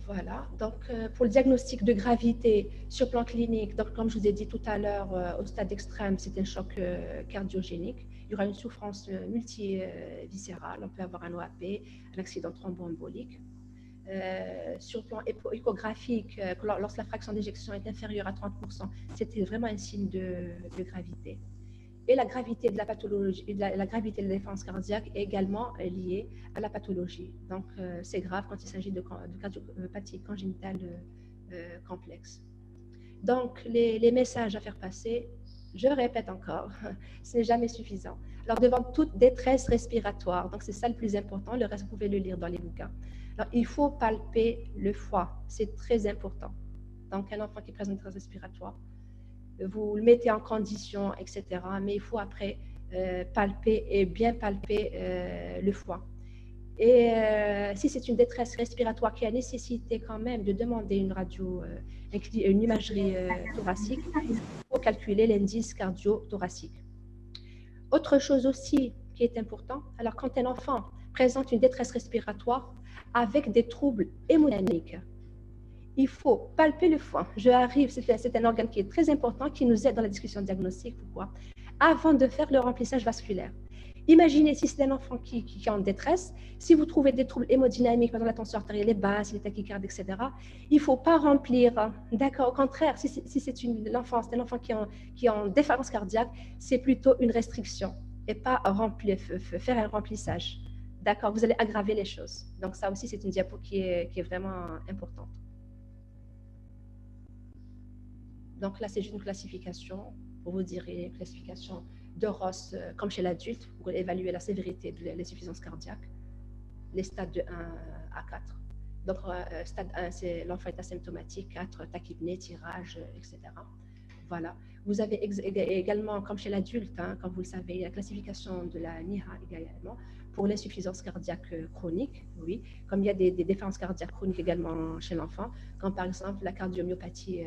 Voilà, donc pour le diagnostic de gravité sur plan clinique, donc comme je vous ai dit tout à l'heure, au stade extrême, c'est un choc cardiogénique. Il y aura une souffrance multiviscérale, on peut avoir un OAP, un accident thromboembolique. Sur plan échographique, lorsque la fraction d'éjection est inférieure à 30%, c'était vraiment un signe de gravité. Et la gravité de la pathologie, la gravité de la défaillance cardiaque est également liée à la pathologie. Donc, c'est grave quand il s'agit de cardiopathie congénitale complexe. Donc, les messages à faire passer, je répète encore, ce n'est jamais suffisant. Alors, devant toute détresse respiratoire, donc c'est ça le plus important, le reste, vous pouvez le lire dans les bouquins. Alors, il faut palper le foie, c'est très important. Donc, un enfant qui présente une détresse respiratoire, vous le mettez en condition, etc. Mais il faut après palper et bien palper le foie. Et si c'est une détresse respiratoire qui a nécessité quand même de demander une radio, une imagerie thoracique, il faut calculer l'indice cardio-thoracique. Autre chose aussi qui est important, alors quand un enfant présente une détresse respiratoire avec des troubles hémodynamiques, il faut palper le foie. C'est un organe qui est très important, qui nous aide dans la discussion diagnostique. Pourquoi? Avant de faire le remplissage vasculaire. Imaginez si c'est un enfant qui est en détresse, si vous trouvez des troubles hémodynamiques, par exemple la tension artérielle est basse, les tachycardes, etc., il ne faut pas remplir. D'accord, au contraire, si c'est un enfant qui est en défaillance cardiaque, c'est plutôt une restriction et pas faire un remplissage. D'accord, vous allez aggraver les choses. Donc ça aussi, c'est une diapo qui est vraiment importante. Donc là, c'est juste une classification, pour vous dire, une classification de Ross, comme chez l'adulte, pour évaluer la sévérité de l'insuffisance cardiaque, les stades de 1 à 4. Donc, stade 1, c'est l'enfant est asymptomatique, 4, tachypnée, tirage, etc. Voilà. Vous avez également, comme chez l'adulte, hein, comme vous le savez, la classification de la NIHA également pour l'insuffisance cardiaque chronique, oui. Comme il y a des défaillances cardiaques chroniques également chez l'enfant, comme par exemple la cardiomyopathie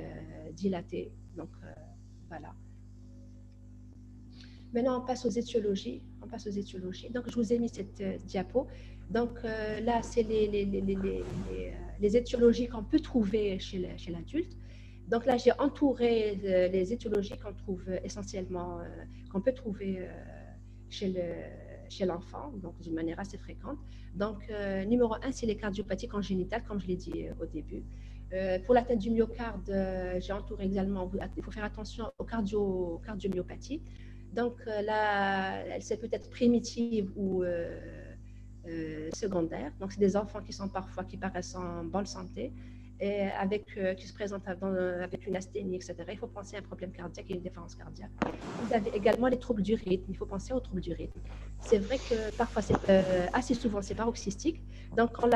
dilatée. Donc, voilà. Maintenant, on passe aux étiologies. Donc, je vous ai mis cette diapo. Donc, là, c'est les étiologies qu'on peut trouver chez l'adulte. Donc, là, j'ai entouré les étiologies qu'on trouve essentiellement, qu'on peut trouver chez l'enfant, donc d'une manière assez fréquente. Donc, numéro 1, c'est les cardiopathies congénitales, comme je l'ai dit au début. Pour l'atteinte du myocarde, j'ai entouré également, il faut faire attention aux cardiomyopathies. Donc là, c'est peut-être primitive ou secondaire. Donc, c'est des enfants qui paraissent en bonne santé et qui se présentent avec une asthénie, etc. Il faut penser à un problème cardiaque et une défaillance cardiaque. Vous avez également les troubles du rythme. Il faut penser aux troubles du rythme. C'est vrai que parfois, assez souvent, c'est paroxystique. Donc, quand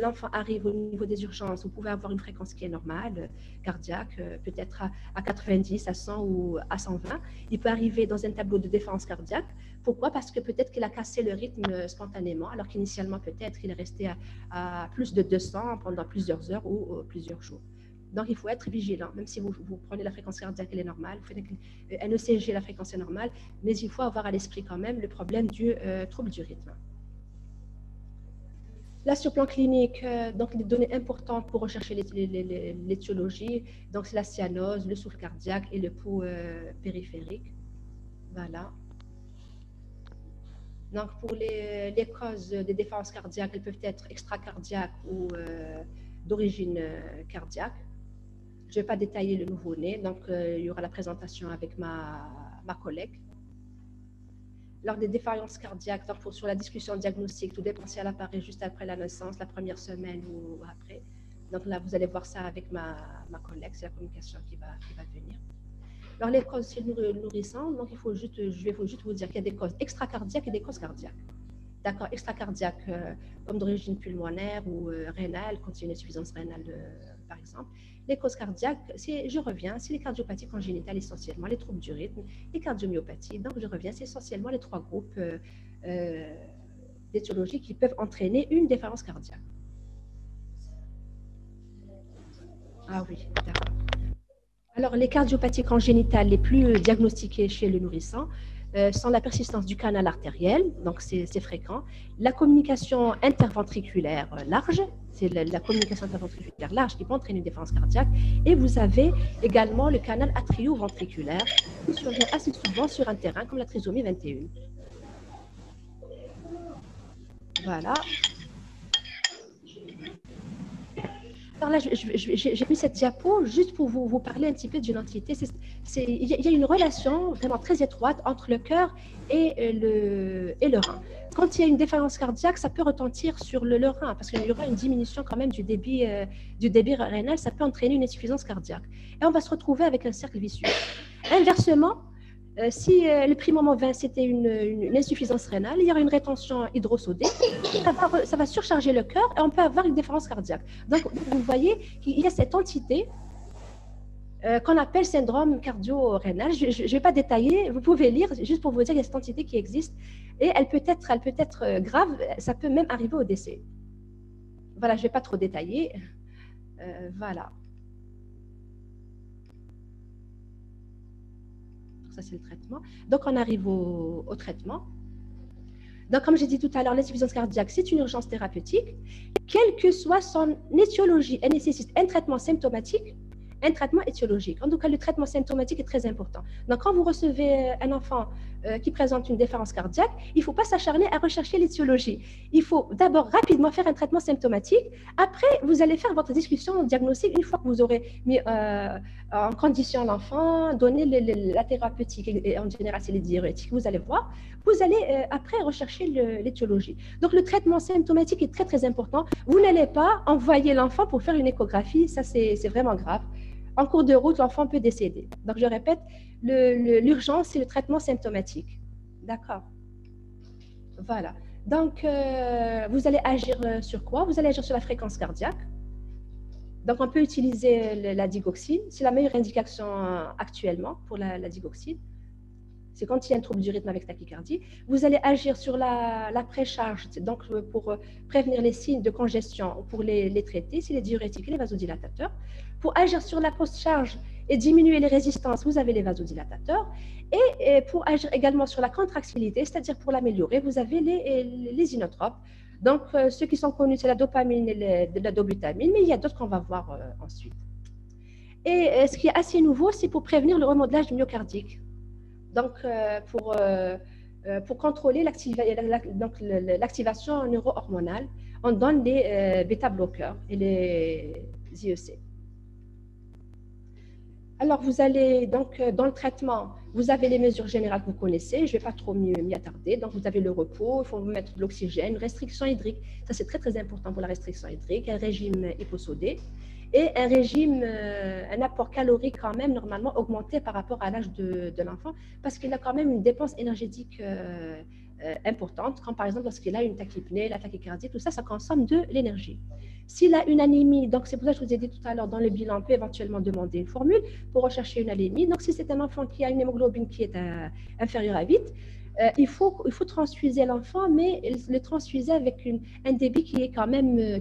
l'enfant arrive au niveau des urgences, vous pouvez avoir une fréquence qui est normale, cardiaque, peut-être à 90, à 100 ou à 120. Il peut arriver dans un tableau de défaillance cardiaque. Pourquoi? Parce que peut-être qu'il a cassé le rythme spontanément, alors qu'initialement, peut-être, il est resté à plus de 200 pendant plusieurs heures ou plusieurs jours. Donc, il faut être vigilant. Même si vous prenez la fréquence cardiaque, elle est normale, vous faites un ECG, la fréquence est normale, mais il faut avoir à l'esprit quand même le problème du trouble du rythme. Là, sur le plan clinique, donc les données importantes pour rechercher l'étiologie, donc c'est la cyanose, le souffle cardiaque et le pouls périphérique. Voilà. Donc, pour les causes des défaillances cardiaques, elles peuvent être extracardiaques ou d'origine cardiaque. Je ne vais pas détailler le nouveau-né, donc il y aura la présentation avec ma collègue. Lors des défaillances cardiaques, donc sur la discussion diagnostique, tout dépend si elle apparaît juste après la naissance, la première semaine ou après. Donc là, vous allez voir ça avec ma collègue, c'est la communication qui va venir. Alors, les causes chez le nourrisson, donc je vais juste vous dire qu'il y a des causes extracardiaques et des causes cardiaques. D'accord, extracardiaques comme d'origine pulmonaire ou rénale, quand il y a une insuffisance rénale, par exemple. Les causes cardiaques, je reviens, c'est les cardiopathies congénitales essentiellement, les troubles du rythme, les cardiomyopathies. Donc, je reviens, c'est essentiellement les trois groupes d'étiologies qui peuvent entraîner une défaillance cardiaque. Ah oui, d'accord. Alors, les cardiopathies congénitales les plus diagnostiquées chez le nourrisson sont la persistance du canal artériel, donc c'est fréquent, la communication interventriculaire large, c'est la communication interventriculaire large qui peut entraîner une défaillance cardiaque, et vous avez également le canal atrio-ventriculaire qui survient assez souvent sur un terrain comme la trisomie 21. Voilà. Alors là, j'ai mis cette diapo juste pour vous parler un petit peu d'une entité. Il y a une relation vraiment très étroite entre le cœur et le rein. Quand il y a une défaillance cardiaque, ça peut retentir sur le rein, parce qu'il y aura une diminution quand même du débit rénal, ça peut entraîner une insuffisance cardiaque. Et on va se retrouver avec un cercle vicieux. Inversement, si le prime moment 20, c'était une insuffisance rénale, il y aura une rétention hydrosodée, ça va surcharger le cœur et on peut avoir une défaillance cardiaque. Donc, vous voyez qu'il y a cette entité qu'on appelle syndrome cardio-rénal. Je ne vais pas détailler, vous pouvez lire, juste pour vous dire qu'il y a cette entité qui existe et elle peut être grave, ça peut même arriver au décès. Voilà, je ne vais pas trop détailler. Voilà. Ça, c'est le traitement. Donc, on arrive au traitement. Donc, comme j'ai dit tout à l'heure, l'insuffisance cardiaque, c'est une urgence thérapeutique. Quelle que soit son étiologie, elle nécessite un traitement symptomatique, un traitement étiologique. En tout cas, le traitement symptomatique est très important. Donc, quand vous recevez un enfant qui présente une défaillance cardiaque, il ne faut pas s'acharner à rechercher l'étiologie. Il faut d'abord rapidement faire un traitement symptomatique. Après, vous allez faire votre discussion diagnostique une fois que vous aurez mis en condition l'enfant, donné la thérapeutique, et en général, c'est les diurétiques, vous allez voir. Vous allez après rechercher l'étiologie. Donc, le traitement symptomatique est très, très important. Vous n'allez pas envoyer l'enfant pour faire une échographie. Ça, c'est vraiment grave. En cours de route, l'enfant peut décéder. Donc, je répète, l'urgence, c'est le traitement symptomatique. D'accord. Voilà. Donc, vous allez agir sur quoi? Vous allez agir sur la fréquence cardiaque. Donc, on peut utiliser la digoxine. C'est la meilleure indication actuellement pour la digoxine. C'est quand il y a un trouble du rythme avec tachycardie. Vous allez agir sur la précharge, donc pour prévenir les signes de congestion, pour les traiter, c'est les diurétiques et les vasodilatateurs. Pour agir sur la post-charge et diminuer les résistances, vous avez les vasodilatateurs. Et pour agir également sur la contractilité, c'est-à-dire pour l'améliorer, vous avez les inotropes. Donc, ceux qui sont connus, c'est la dopamine et la dobutamine, mais il y a d'autres qu'on va voir ensuite. Et ce qui est assez nouveau, c'est pour prévenir le remodelage myocardique. Donc, pour contrôler l'activation neuro-hormonale, on donne les bêta-bloqueurs et les IEC. Alors, vous allez donc dans le traitement, vous avez les mesures générales que vous connaissez. Je ne vais pas trop m'y attarder. Donc, vous avez le repos, il faut vous mettre de l'oxygène, restriction hydrique. Ça, c'est très, très important pour la restriction hydrique. Un régime hyposodé et un régime, un apport calorique quand même normalement augmenté par rapport à l'âge de l'enfant parce qu'il a quand même une dépense énergétique importante, comme par exemple lorsqu'il a une tachypnée, la tachycardie, tout ça, ça consomme de l'énergie. S'il a une anémie, donc c'est pour ça que je vous ai dit tout à l'heure, dans le bilan, on peut éventuellement demander une formule pour rechercher une anémie. Donc si c'est un enfant qui a une hémoglobine qui est inférieure à 8, il faut transfuser l'enfant, mais le transfuser avec un débit qui est quand même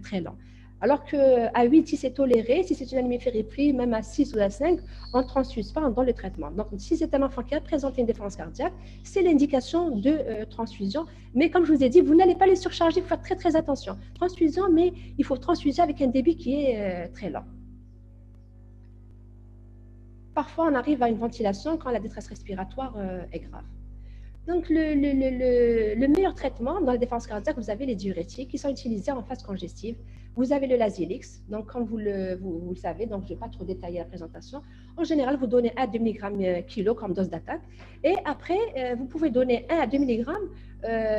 très lent. Alors qu'à 8, si c'est toléré, si c'est une anémie ferriprique, même à 6 ou à 5, on ne transfuse pas dans le traitement. Donc, si c'est un enfant qui a présenté une défense cardiaque, c'est l'indication de transfusion. Mais comme je vous ai dit, vous n'allez pas les surcharger, il faut faire très, très attention. Transfusion, mais il faut transfuser avec un débit qui est très lent. Parfois, on arrive à une ventilation quand la détresse respiratoire est grave. Donc, le meilleur traitement dans la défense cardiaque, vous avez les diurétiques qui sont utilisés en phase congestive. Vous avez le Lasix, donc comme vous le savez, donc je ne vais pas trop détailler la présentation. En général, vous donnez 1 à 2 mg kilo comme dose d'attaque. Et après, vous pouvez donner 1 à 2 mg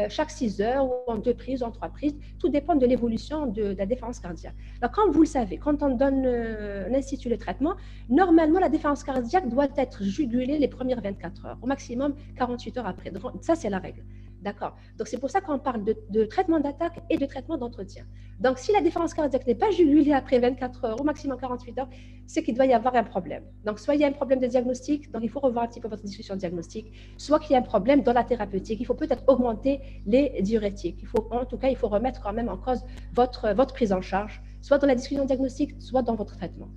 chaque 6 heures ou en 2 prises, en 3 prises. Tout dépend de l'évolution de la défense cardiaque. Alors, comme vous le savez, quand on institue le traitement, normalement, la défense cardiaque doit être jugulée les premières 24 heures, au maximum 48 heures après. Donc, ça, c'est la règle. D'accord. Donc, c'est pour ça qu'on parle de traitement d'attaque et de traitement d'entretien. Donc, si la défense cardiaque n'est pas jugulée après 24 heures, au maximum 48 heures, c'est qu'il doit y avoir un problème. Donc, soit il y a un problème de diagnostic, donc il faut revoir un petit peu votre discussion diagnostique, soit qu'il y a un problème dans la thérapeutique. Il faut peut-être augmenter les diurétiques. En tout cas, il faut remettre quand même en cause votre prise en charge, soit dans la discussion diagnostique, soit dans votre traitement.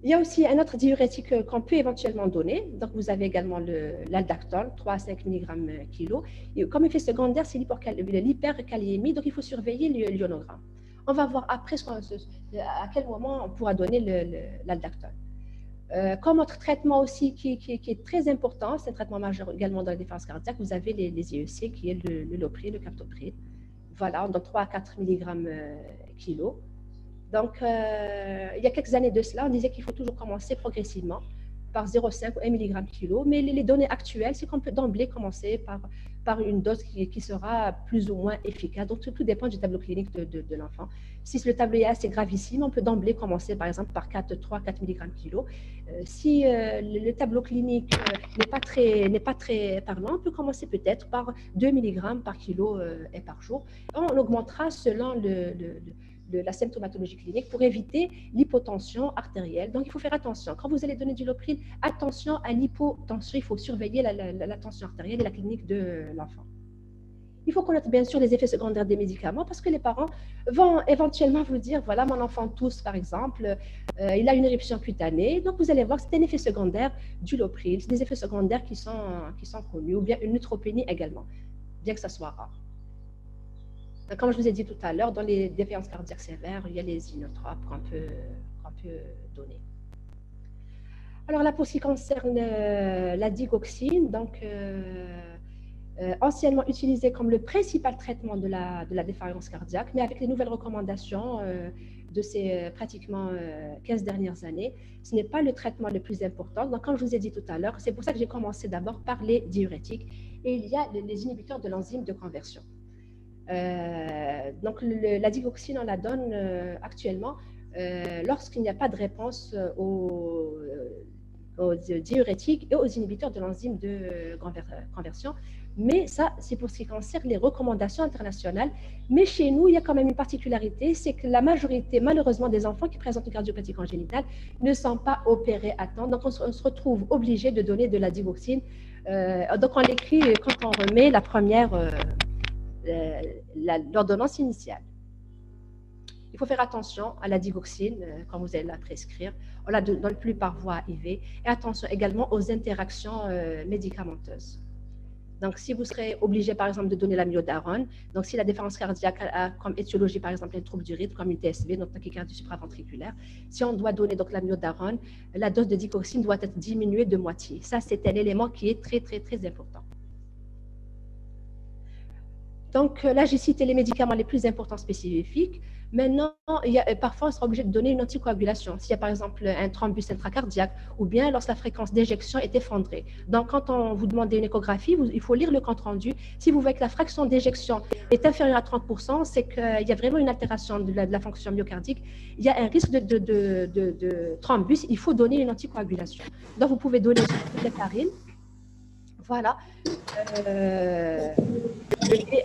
Il y a aussi un autre diurétique qu'on peut éventuellement donner. Donc, vous avez également l'aldactol, 3 à 5 mg kilo. Et comme effet secondaire, c'est l'hyperkaliémie. Donc, il faut surveiller l'ionogramme. On va voir après à quel moment on pourra donner l'aldactol. Comme autre traitement aussi qui est très important, c'est un traitement majeur également dans la défense cardiaque, vous avez les IEC qui est le Lopril, le Captopril. Voilà, dans 3 à 4 mg kilo. Donc, il y a quelques années de cela, on disait qu'il faut toujours commencer progressivement par 0,5 ou 1 mg kilo. Mais les données actuelles, c'est qu'on peut d'emblée commencer par une dose qui sera plus ou moins efficace. Donc, tout dépend du tableau clinique de l'enfant. Si le tableau est assez gravissime, on peut d'emblée commencer, par exemple, par 3-4 mg kilo. Si le tableau clinique n'est pas très parlant, on peut commencer peut-être par 2 mg par kilo et par jour. On augmentera selon la symptomatologie clinique pour éviter l'hypotension artérielle. Donc, il faut faire attention. Quand vous allez donner du Lopril, attention à l'hypotension. Il faut surveiller la tension artérielle et la clinique de l'enfant. Il faut connaître bien sûr les effets secondaires des médicaments parce que les parents vont éventuellement vous dire, voilà, mon enfant tousse par exemple, il a une éruption cutanée. Donc, vous allez voir que c'est un effet secondaire du Lopril. C'est des effets secondaires qui sont connus, ou bien une neutropénie également, bien que ça soit rare. Comme je vous ai dit tout à l'heure, dans les défaillances cardiaques sévères, il y a les inotropes qu'on peut donner. Alors là, pour ce qui concerne la digoxine, donc anciennement utilisée comme le principal traitement de la défaillance cardiaque, mais avec les nouvelles recommandations de ces pratiquement 15 dernières années, ce n'est pas le traitement le plus important. Donc, comme je vous ai dit tout à l'heure, c'est pour ça que j'ai commencé d'abord par les diurétiques. Et il y a les inhibiteurs de l'enzyme de conversion. Donc, la digoxine, on la donne actuellement lorsqu'il n'y a pas de réponse aux diurétiques et aux inhibiteurs de l'enzyme de conversion. Mais ça, c'est pour ce qui concerne les recommandations internationales. Mais chez nous, il y a quand même une particularité, c'est que la majorité, malheureusement, des enfants qui présentent une cardiopathie congénitale ne sont pas opérés à temps. Donc, on se retrouve obligé de donner de la digoxine. Donc, on l'écrit quand on remet la première, l'ordonnance initiale. Il faut faire attention à la digoxine quand vous allez la prescrire. On la donne plus par voie IV. Et attention également aux interactions médicamenteuses. Donc, si vous serez obligé, par exemple, de donner l'amiodarone, donc si la déférence cardiaque a comme étiologie, par exemple, un trouble du rythme, comme une TSV, donc tachycardie supraventriculaire, si on doit donner donc l'amiodarone, la dose de digoxine doit être diminuée de moitié. Ça, c'est un élément qui est très, très, très important. Donc, là, j'ai cité les médicaments les plus importants spécifiques. Maintenant, parfois, on sera obligé de donner une anticoagulation. S'il y a, par exemple, un thrombus intracardiaque ou bien lorsque la fréquence d'éjection est effondrée. Donc, quand on vous demande une échographie, il faut lire le compte-rendu. Si vous voyez que la fraction d'éjection est inférieure à 30%, c'est qu'il y a vraiment une altération de la fonction myocardique. Il y a un risque de thrombus. Il faut donner une anticoagulation. Donc, vous pouvez donner de l'héparine. Voilà. Et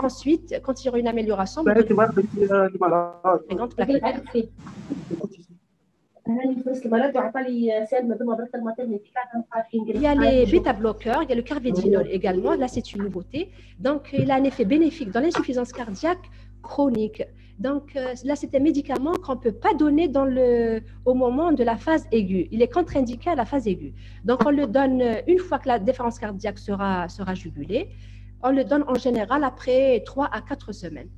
ensuite, quand il y aura une amélioration, vous il y a les bêta-bloqueurs, il y a le carvedinol également. Là, c'est une nouveauté. Donc, il a un effet bénéfique dans l'insuffisance cardiaque chronique. Donc, là, c'est un médicament qu'on ne peut pas donner au moment de la phase aiguë. Il est contre-indiqué à la phase aiguë. Donc, on le donne une fois que la déférence cardiaque sera jugulée. On le donne en général après 3 à 4 semaines.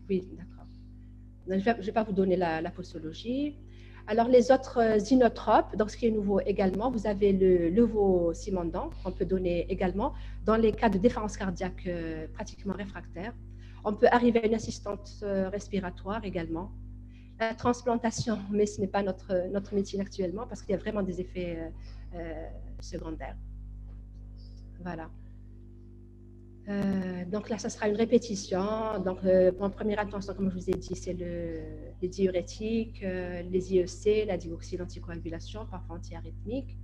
Oui, d'accord. Je ne vais pas vous donner la posologie. Alors, les autres inotropes, donc ce qui est nouveau également, vous avez le levosimendan qu'on peut donner également dans les cas de déférence cardiaque pratiquement réfractaire. On peut arriver à une assistance respiratoire également. La transplantation, mais ce n'est pas notre médecine actuellement parce qu'il y a vraiment des effets secondaires. Voilà. Donc là, ça sera une répétition. Donc, en première attention, comme je vous ai dit, c'est les diurétiques, les IEC, la digoxine anticoagulation, parfois antiarythmique,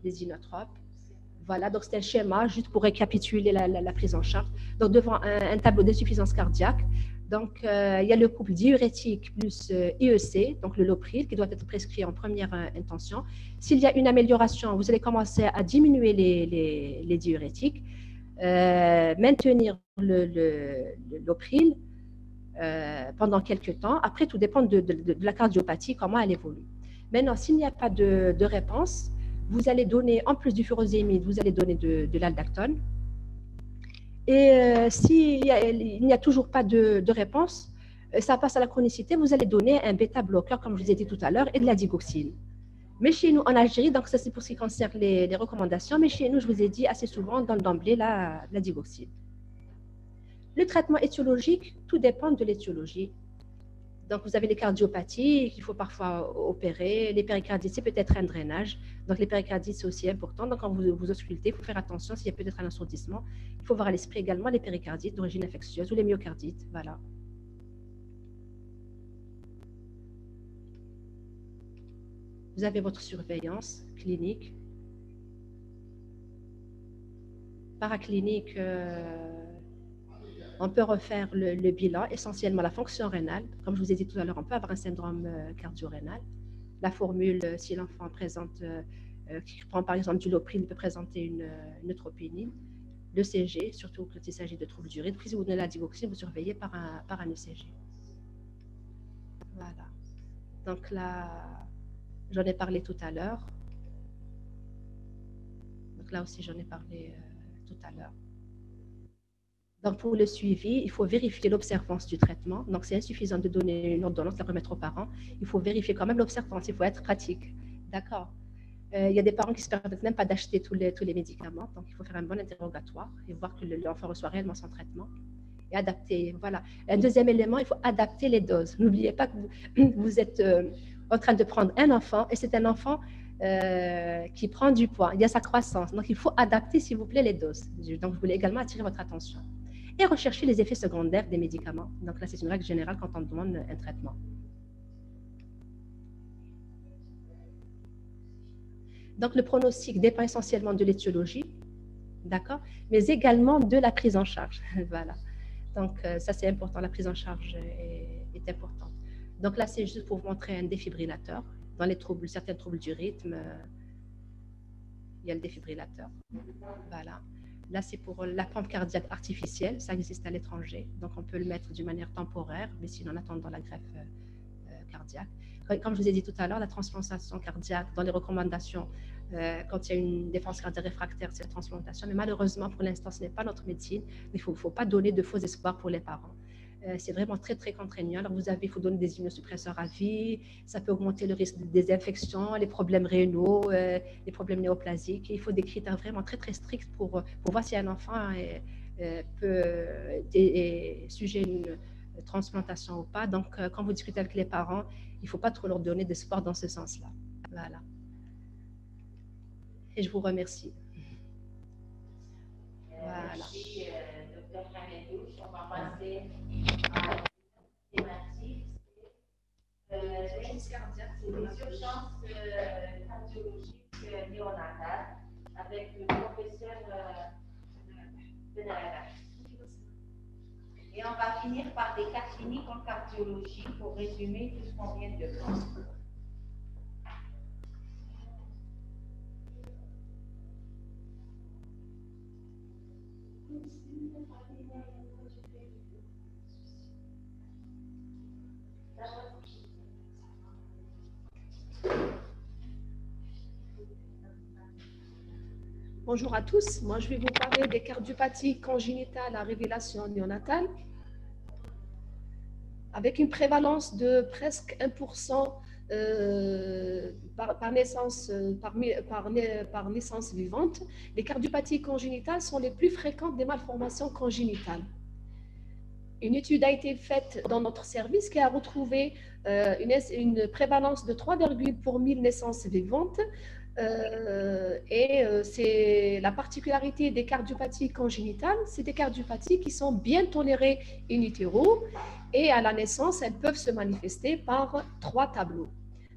les inotropes. Voilà, donc c'est un schéma juste pour récapituler la prise en charge. Donc, devant un tableau d'insuffisance cardiaque, donc, il y a le couple diurétique plus IEC, donc le lopril, qui doit être prescrit en première intention. S'il y a une amélioration, vous allez commencer à diminuer les diurétiques. Maintenir le lopril pendant quelques temps. Après, tout dépend de la cardiopathie, comment elle évolue. Maintenant, s'il n'y a pas de réponse, vous allez donner, en plus du furosémide, vous allez donner de l'aldactone. Et s'il n'y a toujours pas de réponse, ça passe à la chronicité, vous allez donner un bêta-bloqueur, comme je vous ai dit tout à l'heure, et de la digoxine. Mais chez nous, en Algérie, donc ça c'est pour ce qui concerne les recommandations, mais chez nous, je vous ai dit assez souvent, dans d'emblée, la digoxine. Le traitement étiologique, tout dépend de l'étiologie. Donc, vous avez les cardiopathies qu'il faut parfois opérer. Les péricardites, c'est peut-être un drainage. Donc, les péricardites, c'est aussi important. Donc, quand vous auscultez, il faut faire attention s'il y a peut-être un assourdissement. Il faut voir à l'esprit également les péricardites d'origine infectieuse ou les myocardites. Voilà. Vous avez votre surveillance clinique. Paraclinique, on peut refaire le bilan, essentiellement la fonction rénale. Comme je vous ai dit tout à l'heure, on peut avoir un syndrome cardio-rénal. La formule, si l'enfant présente, qui prend par exemple du lopril, peut présenter une neutropénie. Le CG, surtout quand il s'agit de troubles du rythme. Si vous donnez la digoxine, vous surveillez par un ECG. Voilà. Donc là, j'en ai parlé tout à l'heure. Donc là aussi, j'en ai parlé tout à l'heure. Donc, pour le suivi, il faut vérifier l'observance du traitement. Donc, c'est insuffisant de donner une ordonnance, la remettre aux parents. Il faut vérifier quand même l'observance. Il faut être pratique. D'accord. Il y a des parents qui ne se permettent même pas d'acheter tous les médicaments. Donc, il faut faire un bon interrogatoire et voir que l'enfant reçoit réellement son traitement. Et adapter. Voilà. Un deuxième élément, il faut adapter les doses. N'oubliez pas que vous êtes en train de prendre un enfant et c'est un enfant qui prend du poids. Il y a sa croissance. Donc, il faut adapter, s'il vous plaît, les doses. Donc, je voulais également attirer votre attention. Et rechercher les effets secondaires des médicaments. Donc là, c'est une règle générale quand on demande un traitement. Donc, le pronostic dépend essentiellement de l'étiologie, d'accord, mais également de la prise en charge. Voilà. Donc, ça, c'est important. La prise en charge est importante. Donc, là, c'est juste pour vous montrer un défibrillateur. Dans les troubles, certains troubles du rythme, il y a le défibrillateur. Voilà. Là, c'est pour la pompe cardiaque artificielle. Ça existe à l'étranger. Donc, on peut le mettre d'une manière temporaire, mais sinon, en attendant la greffe cardiaque. Comme je vous ai dit tout à l'heure, la transplantation cardiaque, dans les recommandations, quand il y a une défense cardiaque réfractaire, c'est la transplantation. Mais malheureusement, pour l'instant, ce n'est pas notre médecine. Il ne faut pas donner de faux espoirs pour les parents. C'est vraiment très, très contraignant. Alors, il faut donner des immunosuppresseurs à vie. Ça peut augmenter le risque des infections, les problèmes rénaux, les problèmes néoplasiques. Et il faut des critères vraiment très, très stricts pour voir si un enfant est sujet à une transplantation ou pas. Donc, quand vous discutez avec les parents, il ne faut pas trop leur donner d'espoir dans ce sens-là. Voilà. Et je vous remercie. Voilà. Merci, Dr. Hamedouche. On va passer à la thématique. L'urgence cardiaque, c'est les urgences cardiologiques néonatales avec le professeur Benalla. Et on va finir par des cas cliniques en cardiologie pour résumer tout ce qu'on vient de voir. Bonjour à tous. Moi, je vais vous parler des cardiopathies congénitales à révélation néonatale avec une prévalence de presque 1% par naissance vivante. Les cardiopathies congénitales sont les plus fréquentes des malformations congénitales. Une étude a été faite dans notre service qui a retrouvé une prévalence de 3, pour 1000 naissances vivantes. C'est la particularité des cardiopathies congénitales, c'est des cardiopathies qui sont bien tolérées in utero et à la naissance, elles peuvent se manifester par 3 tableaux.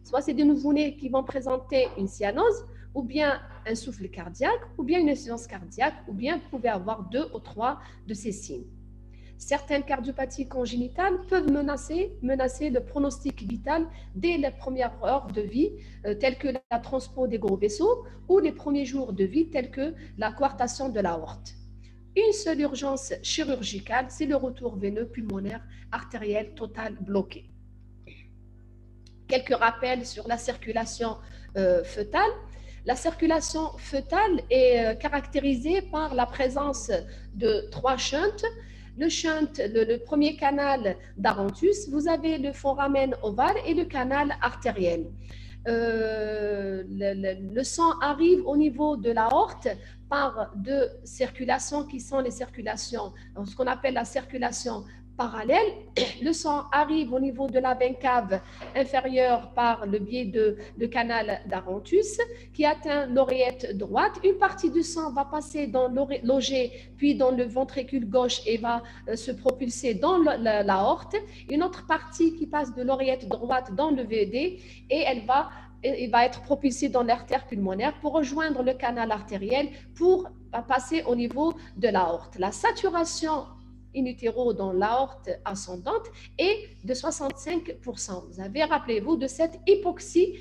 Soit c'est des nouveau-nés qui vont présenter une cyanose, ou bien un souffle cardiaque, ou bien une insuffisance cardiaque, ou bien vous pouvez avoir 2 ou 3 de ces signes. Certaines cardiopathies congénitales peuvent menacer le pronostic vital dès les premières heures de vie, telles que la transpo des gros vaisseaux, ou les premiers jours de vie, tels que la coartation de l'aorte. Une seule urgence chirurgicale, c'est le retour veineux pulmonaire artériel total bloqué. Quelques rappels sur la circulation fœtale. La circulation fœtale est caractérisée par la présence de 3 shunts. Le shunt, le premier canal d'Arantus, vous avez le foramen ovale et le canal artériel. Le sang arrive au niveau de l'aorte par 2 circulations qui sont les circulations, ce qu'on appelle la circulation parallèle. Le sang arrive au niveau de la veine cave inférieure par le biais de canal d'Arantus qui atteint l'oreillette droite. Une partie du sang va passer dans l'auget puis dans le ventricule gauche et va se propulser dans l'aorte. Une autre partie qui passe de l'oreillette droite dans le VD et il va être propulsé dans l'artère pulmonaire pour rejoindre le canal artériel pour passer au niveau de l'aorte. La saturation in utero dans l'aorte ascendante est de 65%. Vous avez, rappelez-vous, de cette hypoxie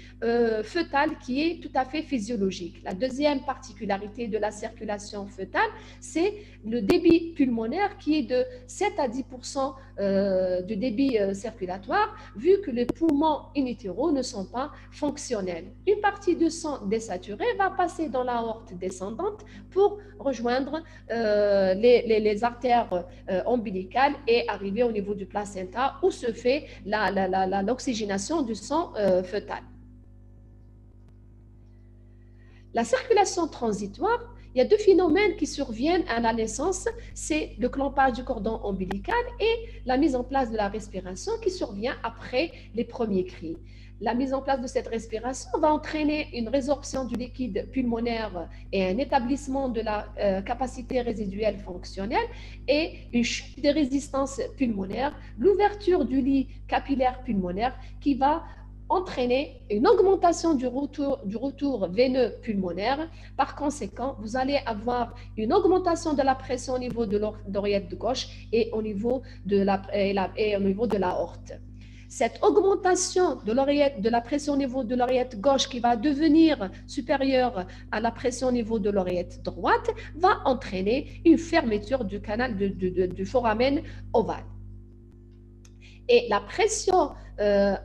fœtale qui est tout à fait physiologique. La deuxième particularité de la circulation fœtale, c'est le débit pulmonaire qui est de 7 à 10% de débit circulatoire, vu que les poumons in utero ne sont pas fonctionnels. Une partie de sang désaturé va passer dans l'aorte descendante pour rejoindre les artères ombilicales et arriver au niveau du placenta où se fait l'oxygénation du sang fœtal. La circulation transitoire, il y a 2 phénomènes qui surviennent à la naissance, c'est le clampage du cordon ombilical et la mise en place de la respiration qui survient après les premiers cris. La mise en place de cette respiration va entraîner une résorption du liquide pulmonaire et un établissement de la capacité résiduelle fonctionnelle et une chute de résistance pulmonaire, l'ouverture du lit capillaire pulmonaire qui va entraîner une augmentation du retour veineux pulmonaire. Par conséquent, vous allez avoir une augmentation de la pression au niveau de l'oreillette gauche et au niveau de l'aorte. Cette augmentation de la pression au niveau de l'oreillette gauche qui va devenir supérieure à la pression au niveau de l'oreillette droite va entraîner une fermeture du canal du foramen ovale. Et la pression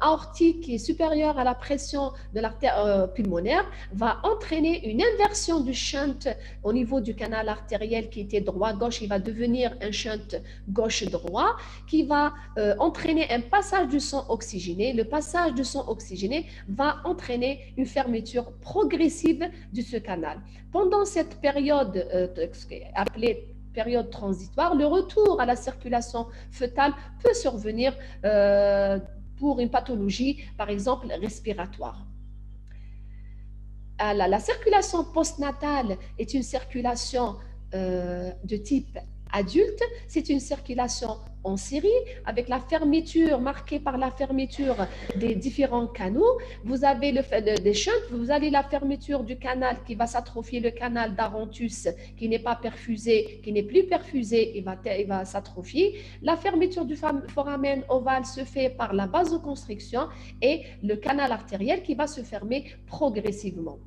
aortique qui est supérieure à la pression de l'artère pulmonaire va entraîner une inversion du shunt au niveau du canal artériel qui était droit-gauche. Il va devenir un shunt gauche-droit qui va entraîner un passage du sang oxygéné. Le passage du sang oxygéné va entraîner une fermeture progressive de ce canal. Pendant cette période appelée période transitoire, le retour à la circulation fœtale peut survenir pour une pathologie, par exemple, respiratoire. La circulation postnatale est une circulation de type adulte. C'est une circulation en série avec la fermeture, marquée par la fermeture des différents canaux. Vous avez des shunts, vous avez la fermeture du canal qui va s'atrophier, le canal d'Arontus qui n'est pas perfusé, qui n'est plus perfusé, il va s'atrophier. La fermeture du foramen ovale se fait par la vasoconstriction et le canal artériel qui va se fermer progressivement.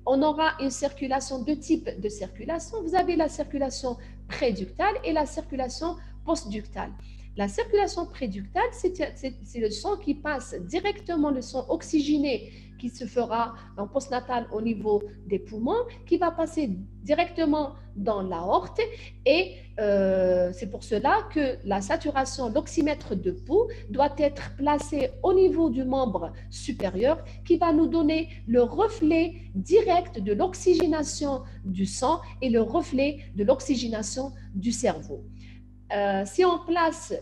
On aura une circulation, deux types de circulation. Vous avez la circulation préductale et la circulation postductale. La circulation préductale, c'est le sang qui passe directement, le sang oxygéné qui se fera en postnatal au niveau des poumons, qui va passer directement dans l'aorte et c'est pour cela que la saturation, l'oxymètre de pouls doit être placé au niveau du membre supérieur qui va nous donner le reflet direct de l'oxygénation du sang et le reflet de l'oxygénation du cerveau. Si on place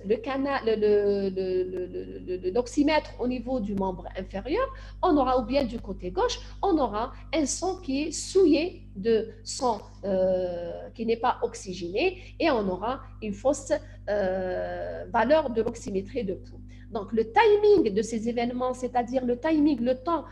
l'oxymètre au niveau du membre inférieur, on aura, ou bien du côté gauche, on aura un sang qui est souillé de sang qui n'est pas oxygéné et on aura une fausse valeur de l'oxymétrie de pouls. Donc, le timing de ces événements, c'est-à-dire le timing, le temps